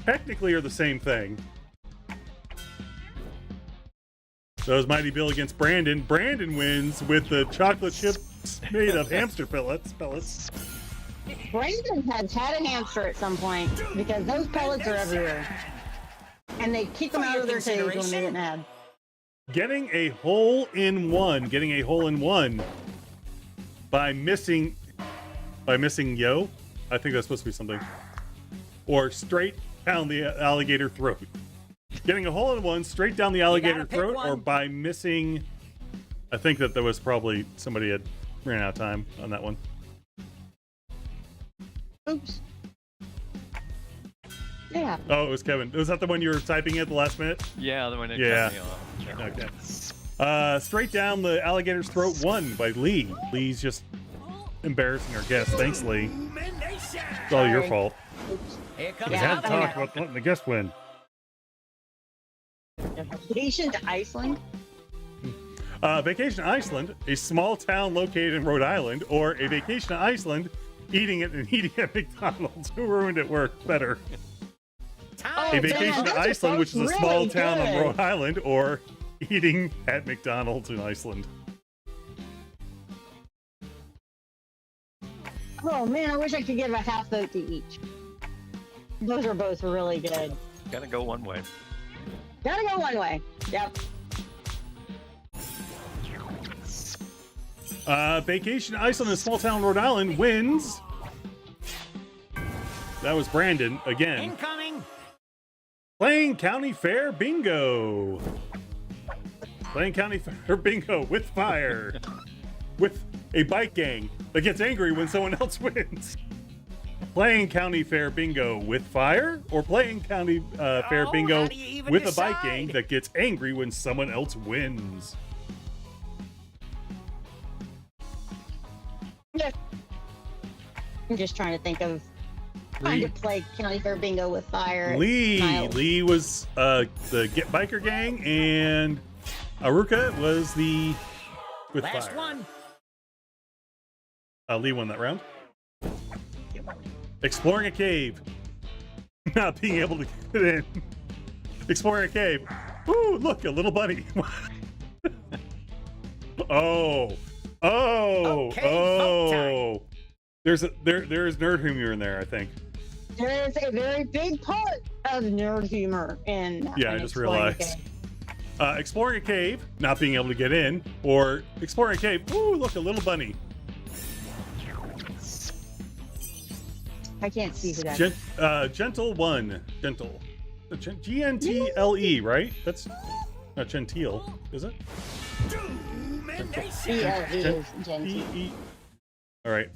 technically are the same thing. So it's Mighty Bill against Brandon. Brandon wins with the chocolate chips made of hamster pellets. Brandon has had a hamster at some point because those pellets are everywhere. And they kick them out of their cage when they get mad. Getting a hole in one by missing yo. I think that's supposed to be something. Or straight down the alligator throat. Getting a hole in one straight down the alligator throat, or by missing. I think that there was probably somebody had ran out of time on that one. Oops. Yeah. Oh, it was Kevin. Was that the one you were typing at the last minute? Yeah, the one that Yeah. cut me off. Okay. Straight down the alligator's throat won by Lee. Lee's just embarrassing our guest. Thanks, Lee. It's all your fault. Here comes We had to talk about letting the guest win. Vacation to Iceland. Vacation to Iceland, a small town located in Rhode Island, or a vacation to Iceland, eating at McDonald's. Who ruined it better? Time. A vacation to Iceland, which is a small town on Rhode Island, or eating at McDonald's in Iceland. Oh man, I wish I could give a half vote to each. Those are both really good. Gotta go one way. Gotta go one way. Yep. Vacation to Iceland, a small town Rhode Island, wins. That was Brandon again. Incoming. Plain County Fair Bingo. Plain County Fair Bingo with fire. With a bike gang that gets angry when someone else wins. Plain County Fair Bingo with fire, or Plain County Fair Bingo with a bike gang that gets angry when someone else wins. I'm just trying to think of trying to play County Fair Bingo with fire. Lee was the Get Biker Gang, and Aruka was the with Last fire. one. Lee won that round. Exploring a cave. Not being able to get in. Exploring a cave. Ooh, look, a little bunny. Oh. There's nerd humor in there, I think. There is a very big part of nerd humor in. Yeah, I just realized. Exploring a cave, not being able to get in, or exploring a cave. Ooh, look, a little bunny. I can't see who that is. Gentle one. Gentle. Gentle, right? That's not genteel, is it? is Gen All right.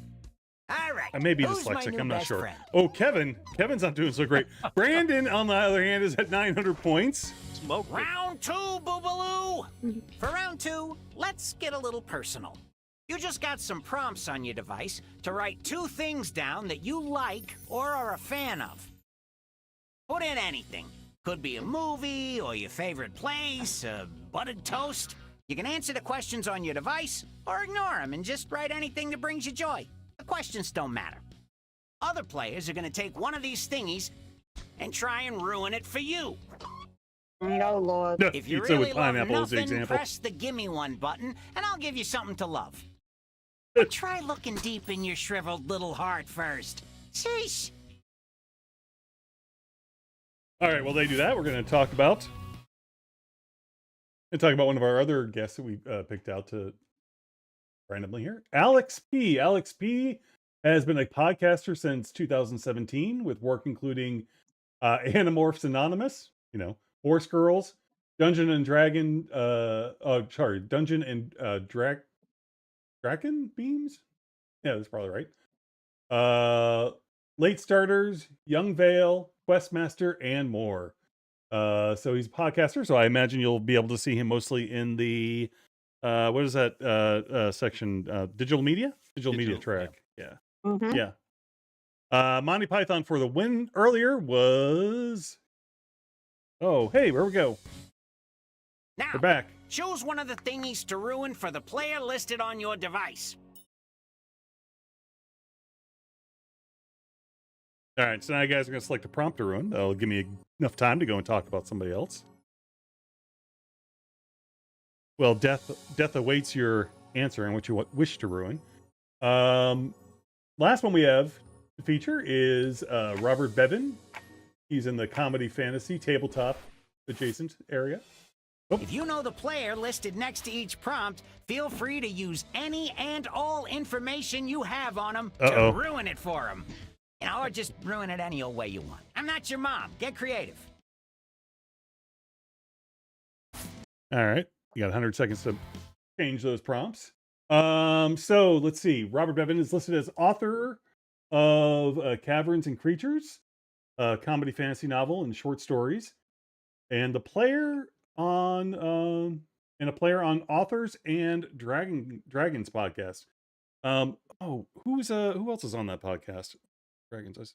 All right. I may be Who's my dyslexic. new I'm not best sure. friend? Oh, Kevin's not doing so great. Brandon, on the other hand, is at 900 points. Smoke. Round two, Boobaloo. For round two, let's get a little personal. You just got some prompts on your device to write 2 things down that you like or are a fan of. Put in anything. Could be a movie or your favorite place, buttered toast. You can answer the questions on your device or ignore them and just write anything that brings you joy. The questions don't matter. Other players are gonna take one of these thingies and try and ruin it for you. Oh, Lord. If you Pizza really with love pineapple is the nothing, example. press the gimme one button, and I'll give you something to love. But try looking deep in your shriveled little heart first. Sheesh. All right, while they do that, we're going to talk about one of our other guests that we picked out to randomly here. Alex P. Alex P. has been a podcaster since 2017 with work including Animorphs Anonymous, Horse Girls, Dungeon and Dragon, Dungeon and Dragon Beams? Yeah, that's probably right. Late Starters, Young Vale, Questmaster, and more. So he's a podcaster, so I imagine you'll be able to see him mostly in the what is that section? Digital media? Digital media track. Yeah. Mhm. Yeah. Monty Python for the win earlier was oh, hey, where we go? Now, We're back. choose one of the thingies to ruin for the player listed on your device. All right, so now you guys are going to select a prompt to ruin. That'll give me enough time to go and talk about somebody else. Well, death awaits your answer on what you wish to ruin. Last one we have to feature is Robert Bevan. He's in the comedy fantasy tabletop adjacent area. If you know the player listed next to each prompt, feel free to use any and all information you have on them to ruin it for them. Or just ruin it any old way you want. I'm not your mom. Get creative. All right. You got 100 seconds to change those prompts. So let's see. Robert Bevan is listed as author of Caverns and Creatures, a comedy fantasy novel and short stories, and a player on Authors and Dragons podcast. Who else is on that podcast? Dragons.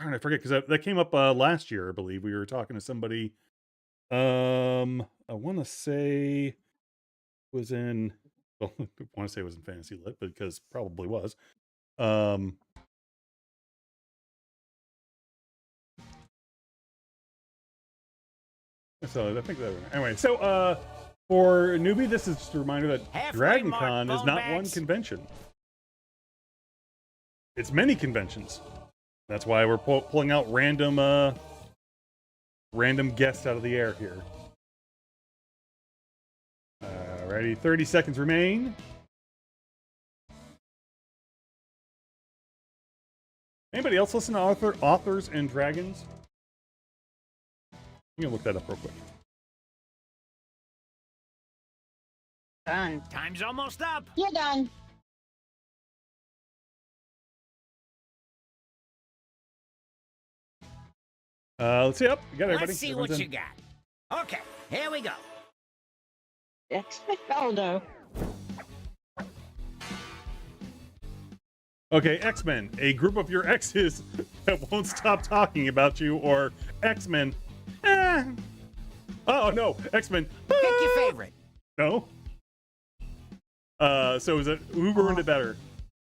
I forget because that came up last year, I believe. We were talking to somebody. I want to say was in. Well, I want to say it was in Fantasy Lit, because probably was. So I think that anyway. So for a newbie, this is just a reminder that Dragon Con is not one convention. It's many conventions. That's why we're pulling out random guests out of the air here. Alrighty, 30 seconds remain. Anybody else listen to Authors and Dragons? I'm gonna look that up real quick. Done. Time's almost up. You're done. Let's see. Up, you got everybody. Let's see what you got. Okay, here we go. Oh no. Okay, X-Men, a group of your exes that won't stop talking about you, or X-Men. Oh no, X-Men. Pick your favorite. No. So is it who ruined it better?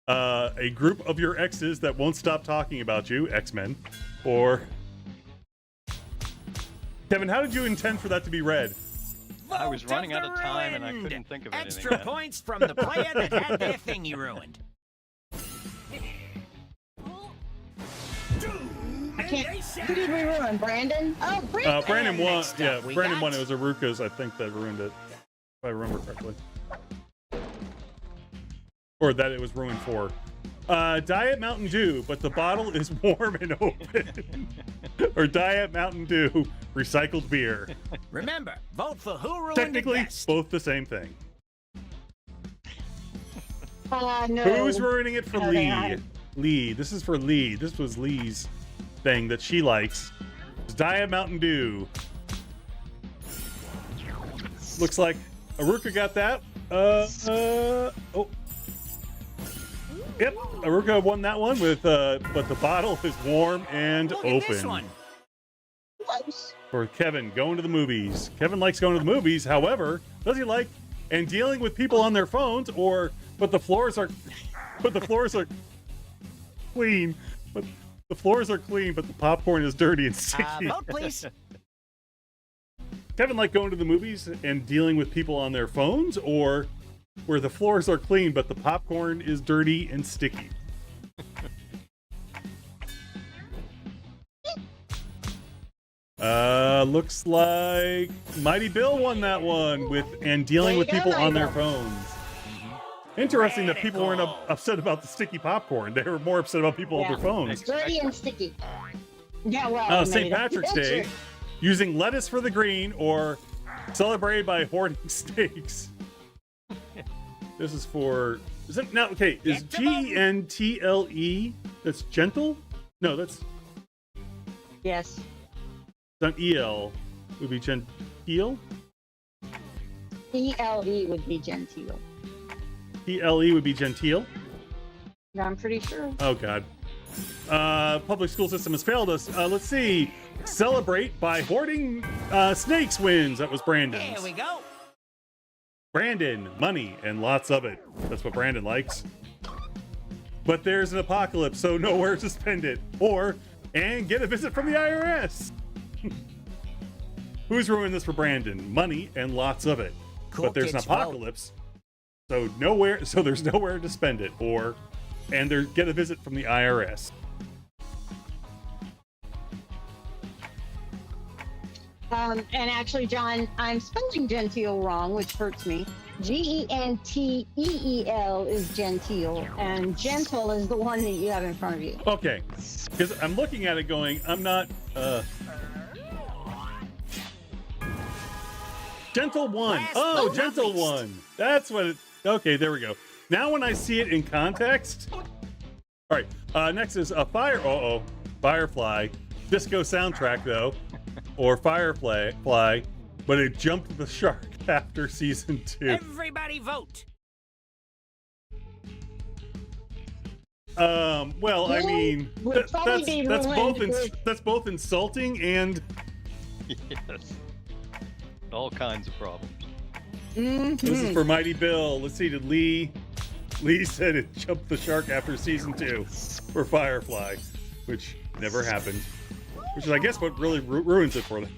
A group of your exes that won't stop talking about you, X-Men, or Kevin, how did you intend for that to be read? I was Vote running of out of the time and I ruined. couldn't think of anything. Extra then. points from the player that had their thingy ruined. I can't. Who did we ruin? Brandon? Oh, Brandon. Brandon won. next Yeah, up, we Brandon got- won. It was Aruka's, I think, that ruined it, if I remember correctly, or that it was ruined for. Diet Mountain Dew, but the bottle is warm and open. Or Diet Mountain Dew, recycled beer. Remember, vote for who ruined Technically, it best. both the same thing. No. Who's ruining it for No, they are. Lee. This is for Lee. This was Lee's thing that she likes. It's Diet Mountain Dew. Looks like Aruka got that. Oh. Yep, Aruka won that one with but the bottle is warm and Look open. at this one. Close. For Kevin, going to the movies. Kevin likes going to the movies. However, does he like and dealing with people on their phones, or but the floors are clean. But the floors are clean, but the popcorn is dirty and sticky. Vote, please. Kevin like going to the movies and dealing with people on their phones, or where the floors are clean but the popcorn is dirty and sticky? Looks like Mighty Bill won that one with and dealing with people on their phones. Interesting that people weren't upset about the sticky popcorn. They were more upset about people on their phones. Dirty and sticky. Yeah, well. St. Patrick's Day, using lettuce for the green or celebrated by hoarding steaks. This is for, is it now? Okay, is GENTLE? That's gentle? No, that's Yes. not EL. Would be genteel. ELE would be genteel. PLE would be genteel. I'm pretty sure. Oh God. Public school system has failed us. Let's see. Celebrate by hoarding snakes wins. That was Brandon's. Here we go. Brandon, money and lots of it. That's what Brandon likes. But there's an apocalypse, so nowhere to spend it. And get a visit from the IRS. Who's ruining this for Brandon? Money and lots of it. Cool But there's an kids vote. apocalypse, so there's nowhere to spend it. And get a visit from the IRS. And actually, John, I'm spelling genteel wrong, which hurts me. GENTEEL is genteel, and gentle is the one that you have in front of you. Okay, because I'm looking at it going, I'm not, Gentle one. Last Oh, but not gentle least. one. That's what it, okay, there we go. Now when I see it in context. All right, next is a Firefly. Disco soundtrack though, or Firefly, but it jumped the shark after season 2. Everybody vote. Well, I mean, Would probably be ruined that's both insulting and Yes. All kinds of problems. this is for Mighty Bill. Let's see, did Lee said it jumped the shark after season 2 for Firefly, which never happened. Which is, I guess, what really ruins it for them.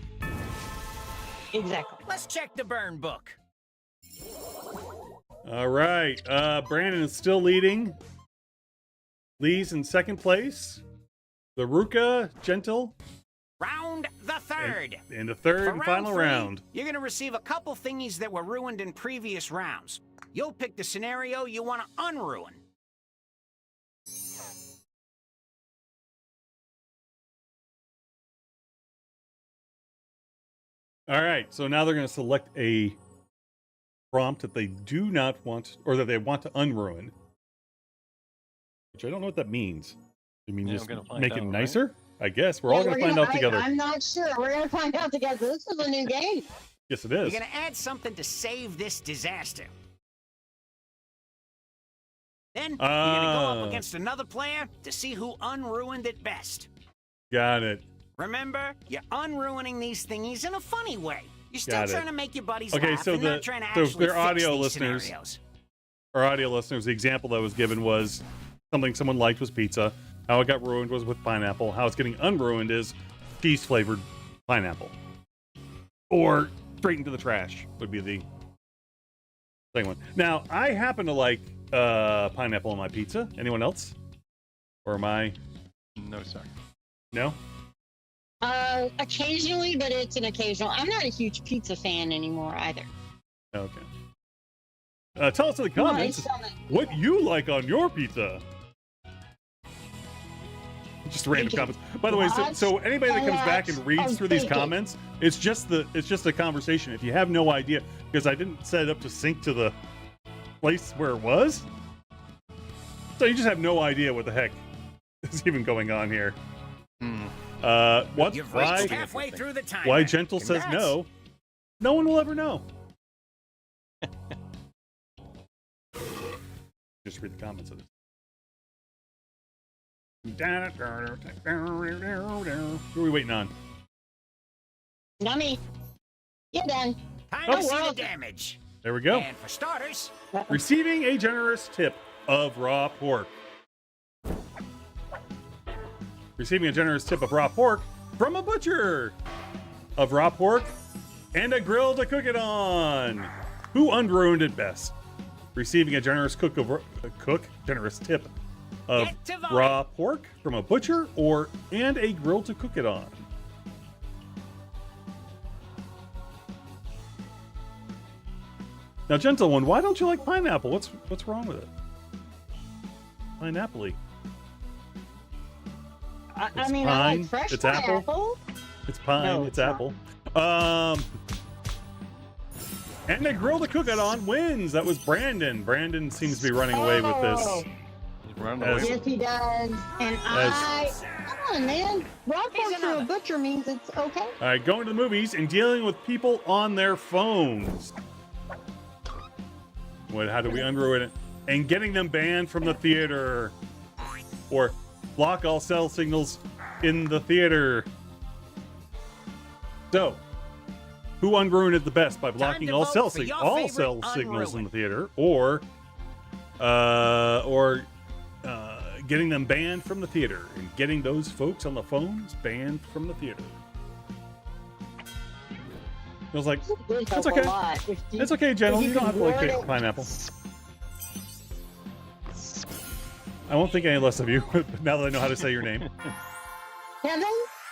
Exactly. Let's check the burn book. All right, Brandon is still leading. Lee's in second place. The Ruka, gentle. Round the third. In the third For and final three, round. You're going to receive a couple thingies that were ruined in previous rounds. You'll pick the scenario you want to unruin. All right, so now they're going to select a prompt that they do not want, or that they want to unruin. Which I don't know what that means. You mean Yeah, just we're gonna find make out, it right? nicer? I guess. We're all going to find out together. I'm not sure. We're going to find out together. This is a new game. Yes, it You're is. going to add something to save this disaster. Then you're going to go up against another player to see who unruined it best. Got it. Remember, you're unruining these thingies in a funny way. You're still Got it. trying to make your buddies Okay, laugh so and the- not trying to so actually their fix audio these listeners- scenarios. Our audio listeners, the example that was given was something someone liked was pizza. How it got ruined was with pineapple. How it's getting unruined is cheese flavored pineapple. Or straight into the trash would be the second one. Now, I happen to like pineapple on my pizza. Anyone else? Or am I? No, sir. No? Occasionally, but it's an occasional. I'm not a huge pizza fan anymore either. Okay. Tell us in the comments what you like on your pizza. Just random comments. By the way, so anybody that comes back and reads through these comments, it's just a conversation. If you have no idea, because I didn't set it up to sync to the place where it was, so you just have no idea what the heck is even going on here. What? You've Why? reached halfway through the timer. Why Gentle says Congrats. no? No one will ever know. Just read the comments of this. Who are we waiting on? Yummy. You're done. Time Oh, to see well. the damage. There we go. And for starters, Receiving a generous tip of raw pork. Receiving a generous tip of raw pork from a butcher. Of raw pork and a grill to cook it on. Who unruined it best? Receiving a generous generous tip of Get to voting. raw pork from a butcher and a grill to cook it on. Now, gentle one, why don't you like pineapple? What's wrong with it? Pineapple-y. I mean, I pine, like fresh it's pineapple. apple. It's pine, No, it's it's not. apple. And a grill to cook it on wins. That was Brandon. Brandon seems to be running away with this. Oh, He's running As- away. yes, he does. And come on, man. Raw pork from a butcher means it's okay. All right, going to the movies and dealing with people on their phones. How do we unruin it? And getting them banned from the theater. Or block all cell signals in the theater. So, who unruined it the best by blocking to all vote cell for your all favorite cell signals in unruined. the theater, or getting them banned from the theater and getting those folks on the phones banned from the theater? I was like, Would That's help a okay. lot if you- it's okay, General. if You don't have to like word it- pineapple. I won't think any less of you now that I know how to say your name. Kevin,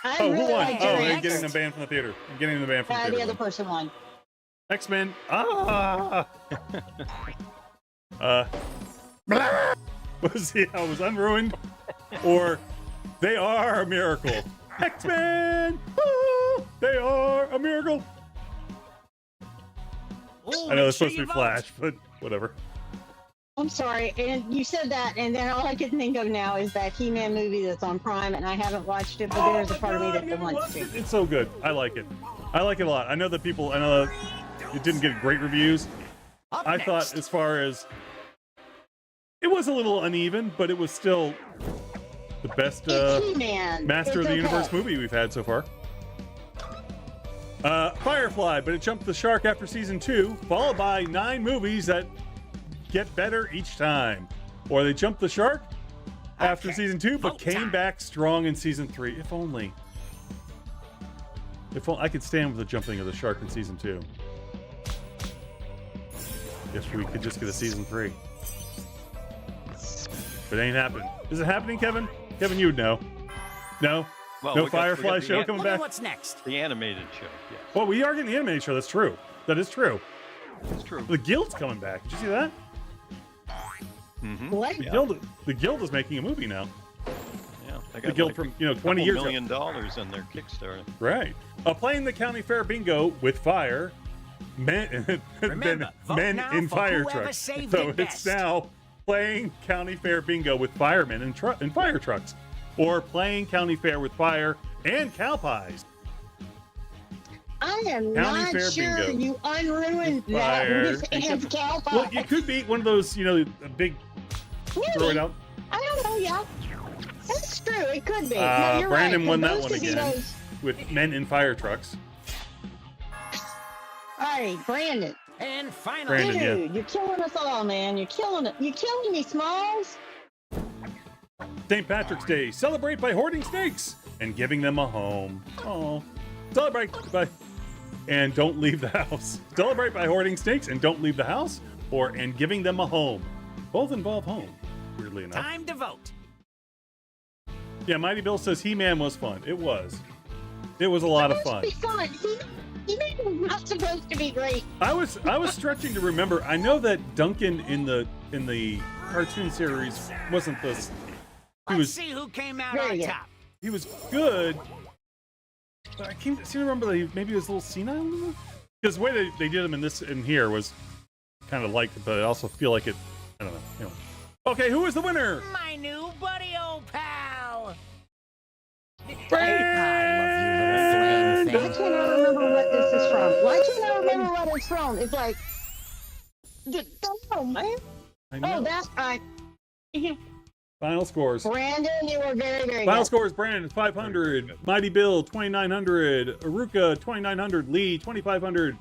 I Oh, really who won? like Oh, your and answer. getting them banned from the theater. And getting them banned from the The theater. other person won. X-Men. Ah. Was unruined, or they are a miracle. X-Men. Ah, they are a miracle. Ooh, I know make it's sure supposed to you be vote. Flash, but whatever. I'm sorry, and you said that, and then all I can think of now is that He-Man movie that's on Prime, and I haven't watched it, but there's a part of me that wants to. It's so good. I like it. I like it a lot. I know that it didn't get great reviews. Up I next. thought as far as it was a little uneven, but it was still the best It's He-Man. Master It's of the Universe okay. movie we've had so far. Firefly, but it jumped the shark after season 2, followed by 9 movies that get better each time. Or they jumped the shark after Okay, season 2, but vote came time. back strong in season 3. If only. I could stand with the jumping of the shark in season 2. If we could just get a season 3. But it ain't happening. Is it happening, Kevin? Kevin, you'd know. No? Well, No we got Firefly the show coming Wonder back? what's next. The animated show. Yes, Well, we are getting the animated show. That's true. That is true. it's true. The Guild's coming back. Did you see that? What? The Guild is making a movie now. Yeah, they The got Guild like from, a 20 years $2 ago. million in their Kickstarter. Right. Playing the county fair bingo with fire. Men, Remember, vote men now in for fire whoever trucks. saved So it it's best. now playing county fair bingo with firemen and fire trucks. Or playing county fair with fire and cow pies. I am County not Fair sure bingo. you unruined that Fire with and and cow pie. Well, it could be one of those, a big throw it Maybe. out. I don't know, yeah. That's true. It could be. No, you're Brandon right. won that Those one could be again those- with men in fire trucks. All right, Brandon. And finally, Brandon, yeah. Dude, you're killing us all, man. You're killing it. You're killing me, Smalls. St. Patrick's Day. Celebrate by hoarding snakes and giving them a home. Oh, celebrate by and don't leave the house. Celebrate by hoarding snakes and don't leave the house, and giving them a home. Both involve home. Weirdly enough. time to vote. Yeah, Mighty Bill says He-Man was fun. It was. It was a lot of fun. It's fun. He-Man was not supposed to be great. I was stretching to remember. I know that Duncan in the cartoon series wasn't this. He Let's was see who came out Very on good. top. he was good. But I can't seem to remember that maybe he was a little senile. Because the way they did him in here was kind of liked it, but I also feel like it. I don't know. Okay, who is the winner? My new buddy, old pal. Why can't I remember what this is from? Why can't I remember what it's from? It's like, oh man. I know. Oh, that's right. Final scores. Brandon, you were very, very Final good. scores: Brandon 500, Mighty Bill 2900, Aruka 2900, Lee 2500,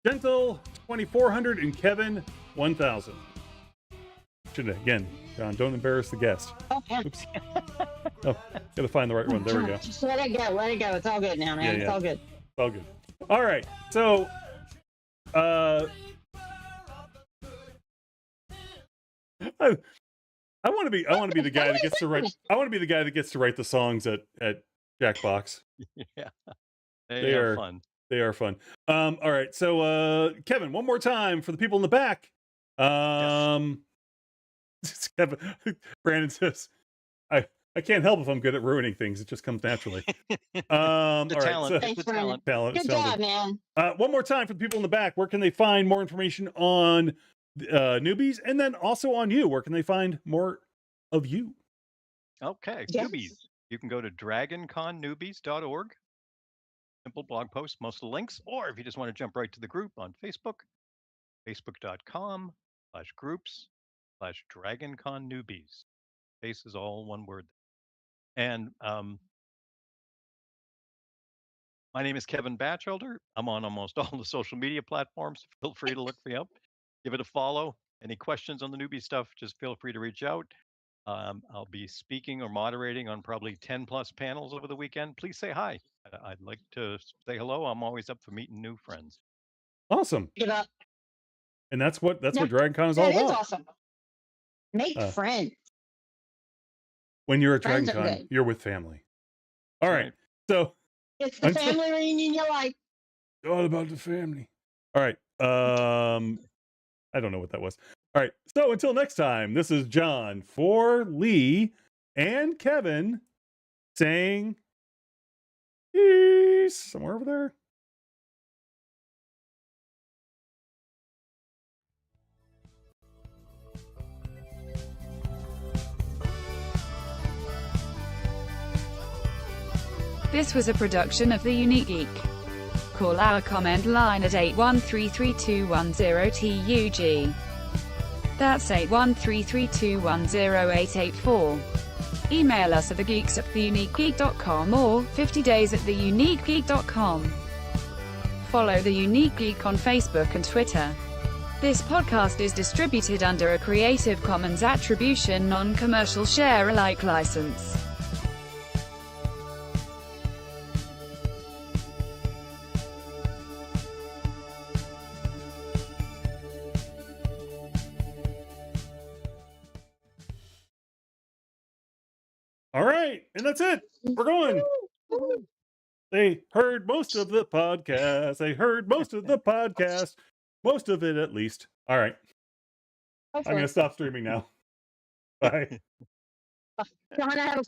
Gentle 2400, and Kevin 1000. Should again, John, don't embarrass the guest. Okay. Oops. Oh, gotta find the right one. There we go. Just let it go. Let it go. It's all good now, man. Yeah. It's all good. It's all good. All right. So, I want to be the guy that gets to write. I want to be the guy that gets to write the songs at Jackbox. Yeah, they are fun. They are fun. All right. So, Kevin, one more time for the people in the back. Kevin, Brandon says, I can't help if I'm good at ruining things. It just comes naturally. All right, talent. so, Thanks, talent. Good job, man. one more time for the people in the back. Where can they find more information on newbies, and then also on you? Where can they find more of you? Okay, Yes. newbies. You can go to dragonconnewbies.org. Simple blog post, most of the links. Or if you just want to jump right to the group on Facebook, facebook.com/groups/DragonConNewbies. Space is all one word. And my name is Kevin Bachelder. I'm on almost all the social media platforms. Feel free to look me up. Give it a follow. Any questions on the newbie stuff, just feel free to reach out. I'll be speaking or moderating on probably 10 plus panels over the weekend. Please say hi. I'd like to say hello. I'm always up for meeting new friends. Awesome. Give up. And that's what Dragon Con is That all is about. awesome. Make friends. When you're at Friends Dragon are Con, good. you're with family. All That's right. So It's the family reunion you like. all about the family. All right. I don't know what that was. All right. So until next time, this is John for Lee and Kevin saying peace somewhere over there. This was a production of The Unique Geek. Call our comment line at 8133210TUG. That's 81332108884. Email us at thegeeks@theuniquegeek.com or 50days@theuniquegeek.com. Follow The Unique Geek on Facebook and Twitter. This podcast is distributed under a Creative Commons Attribution Non-Commercial Share-alike license. All right. And that's it. We're going. They heard most of the podcast. Most of it, at least. All right. I'm going to stop streaming now. Bye. John, I have a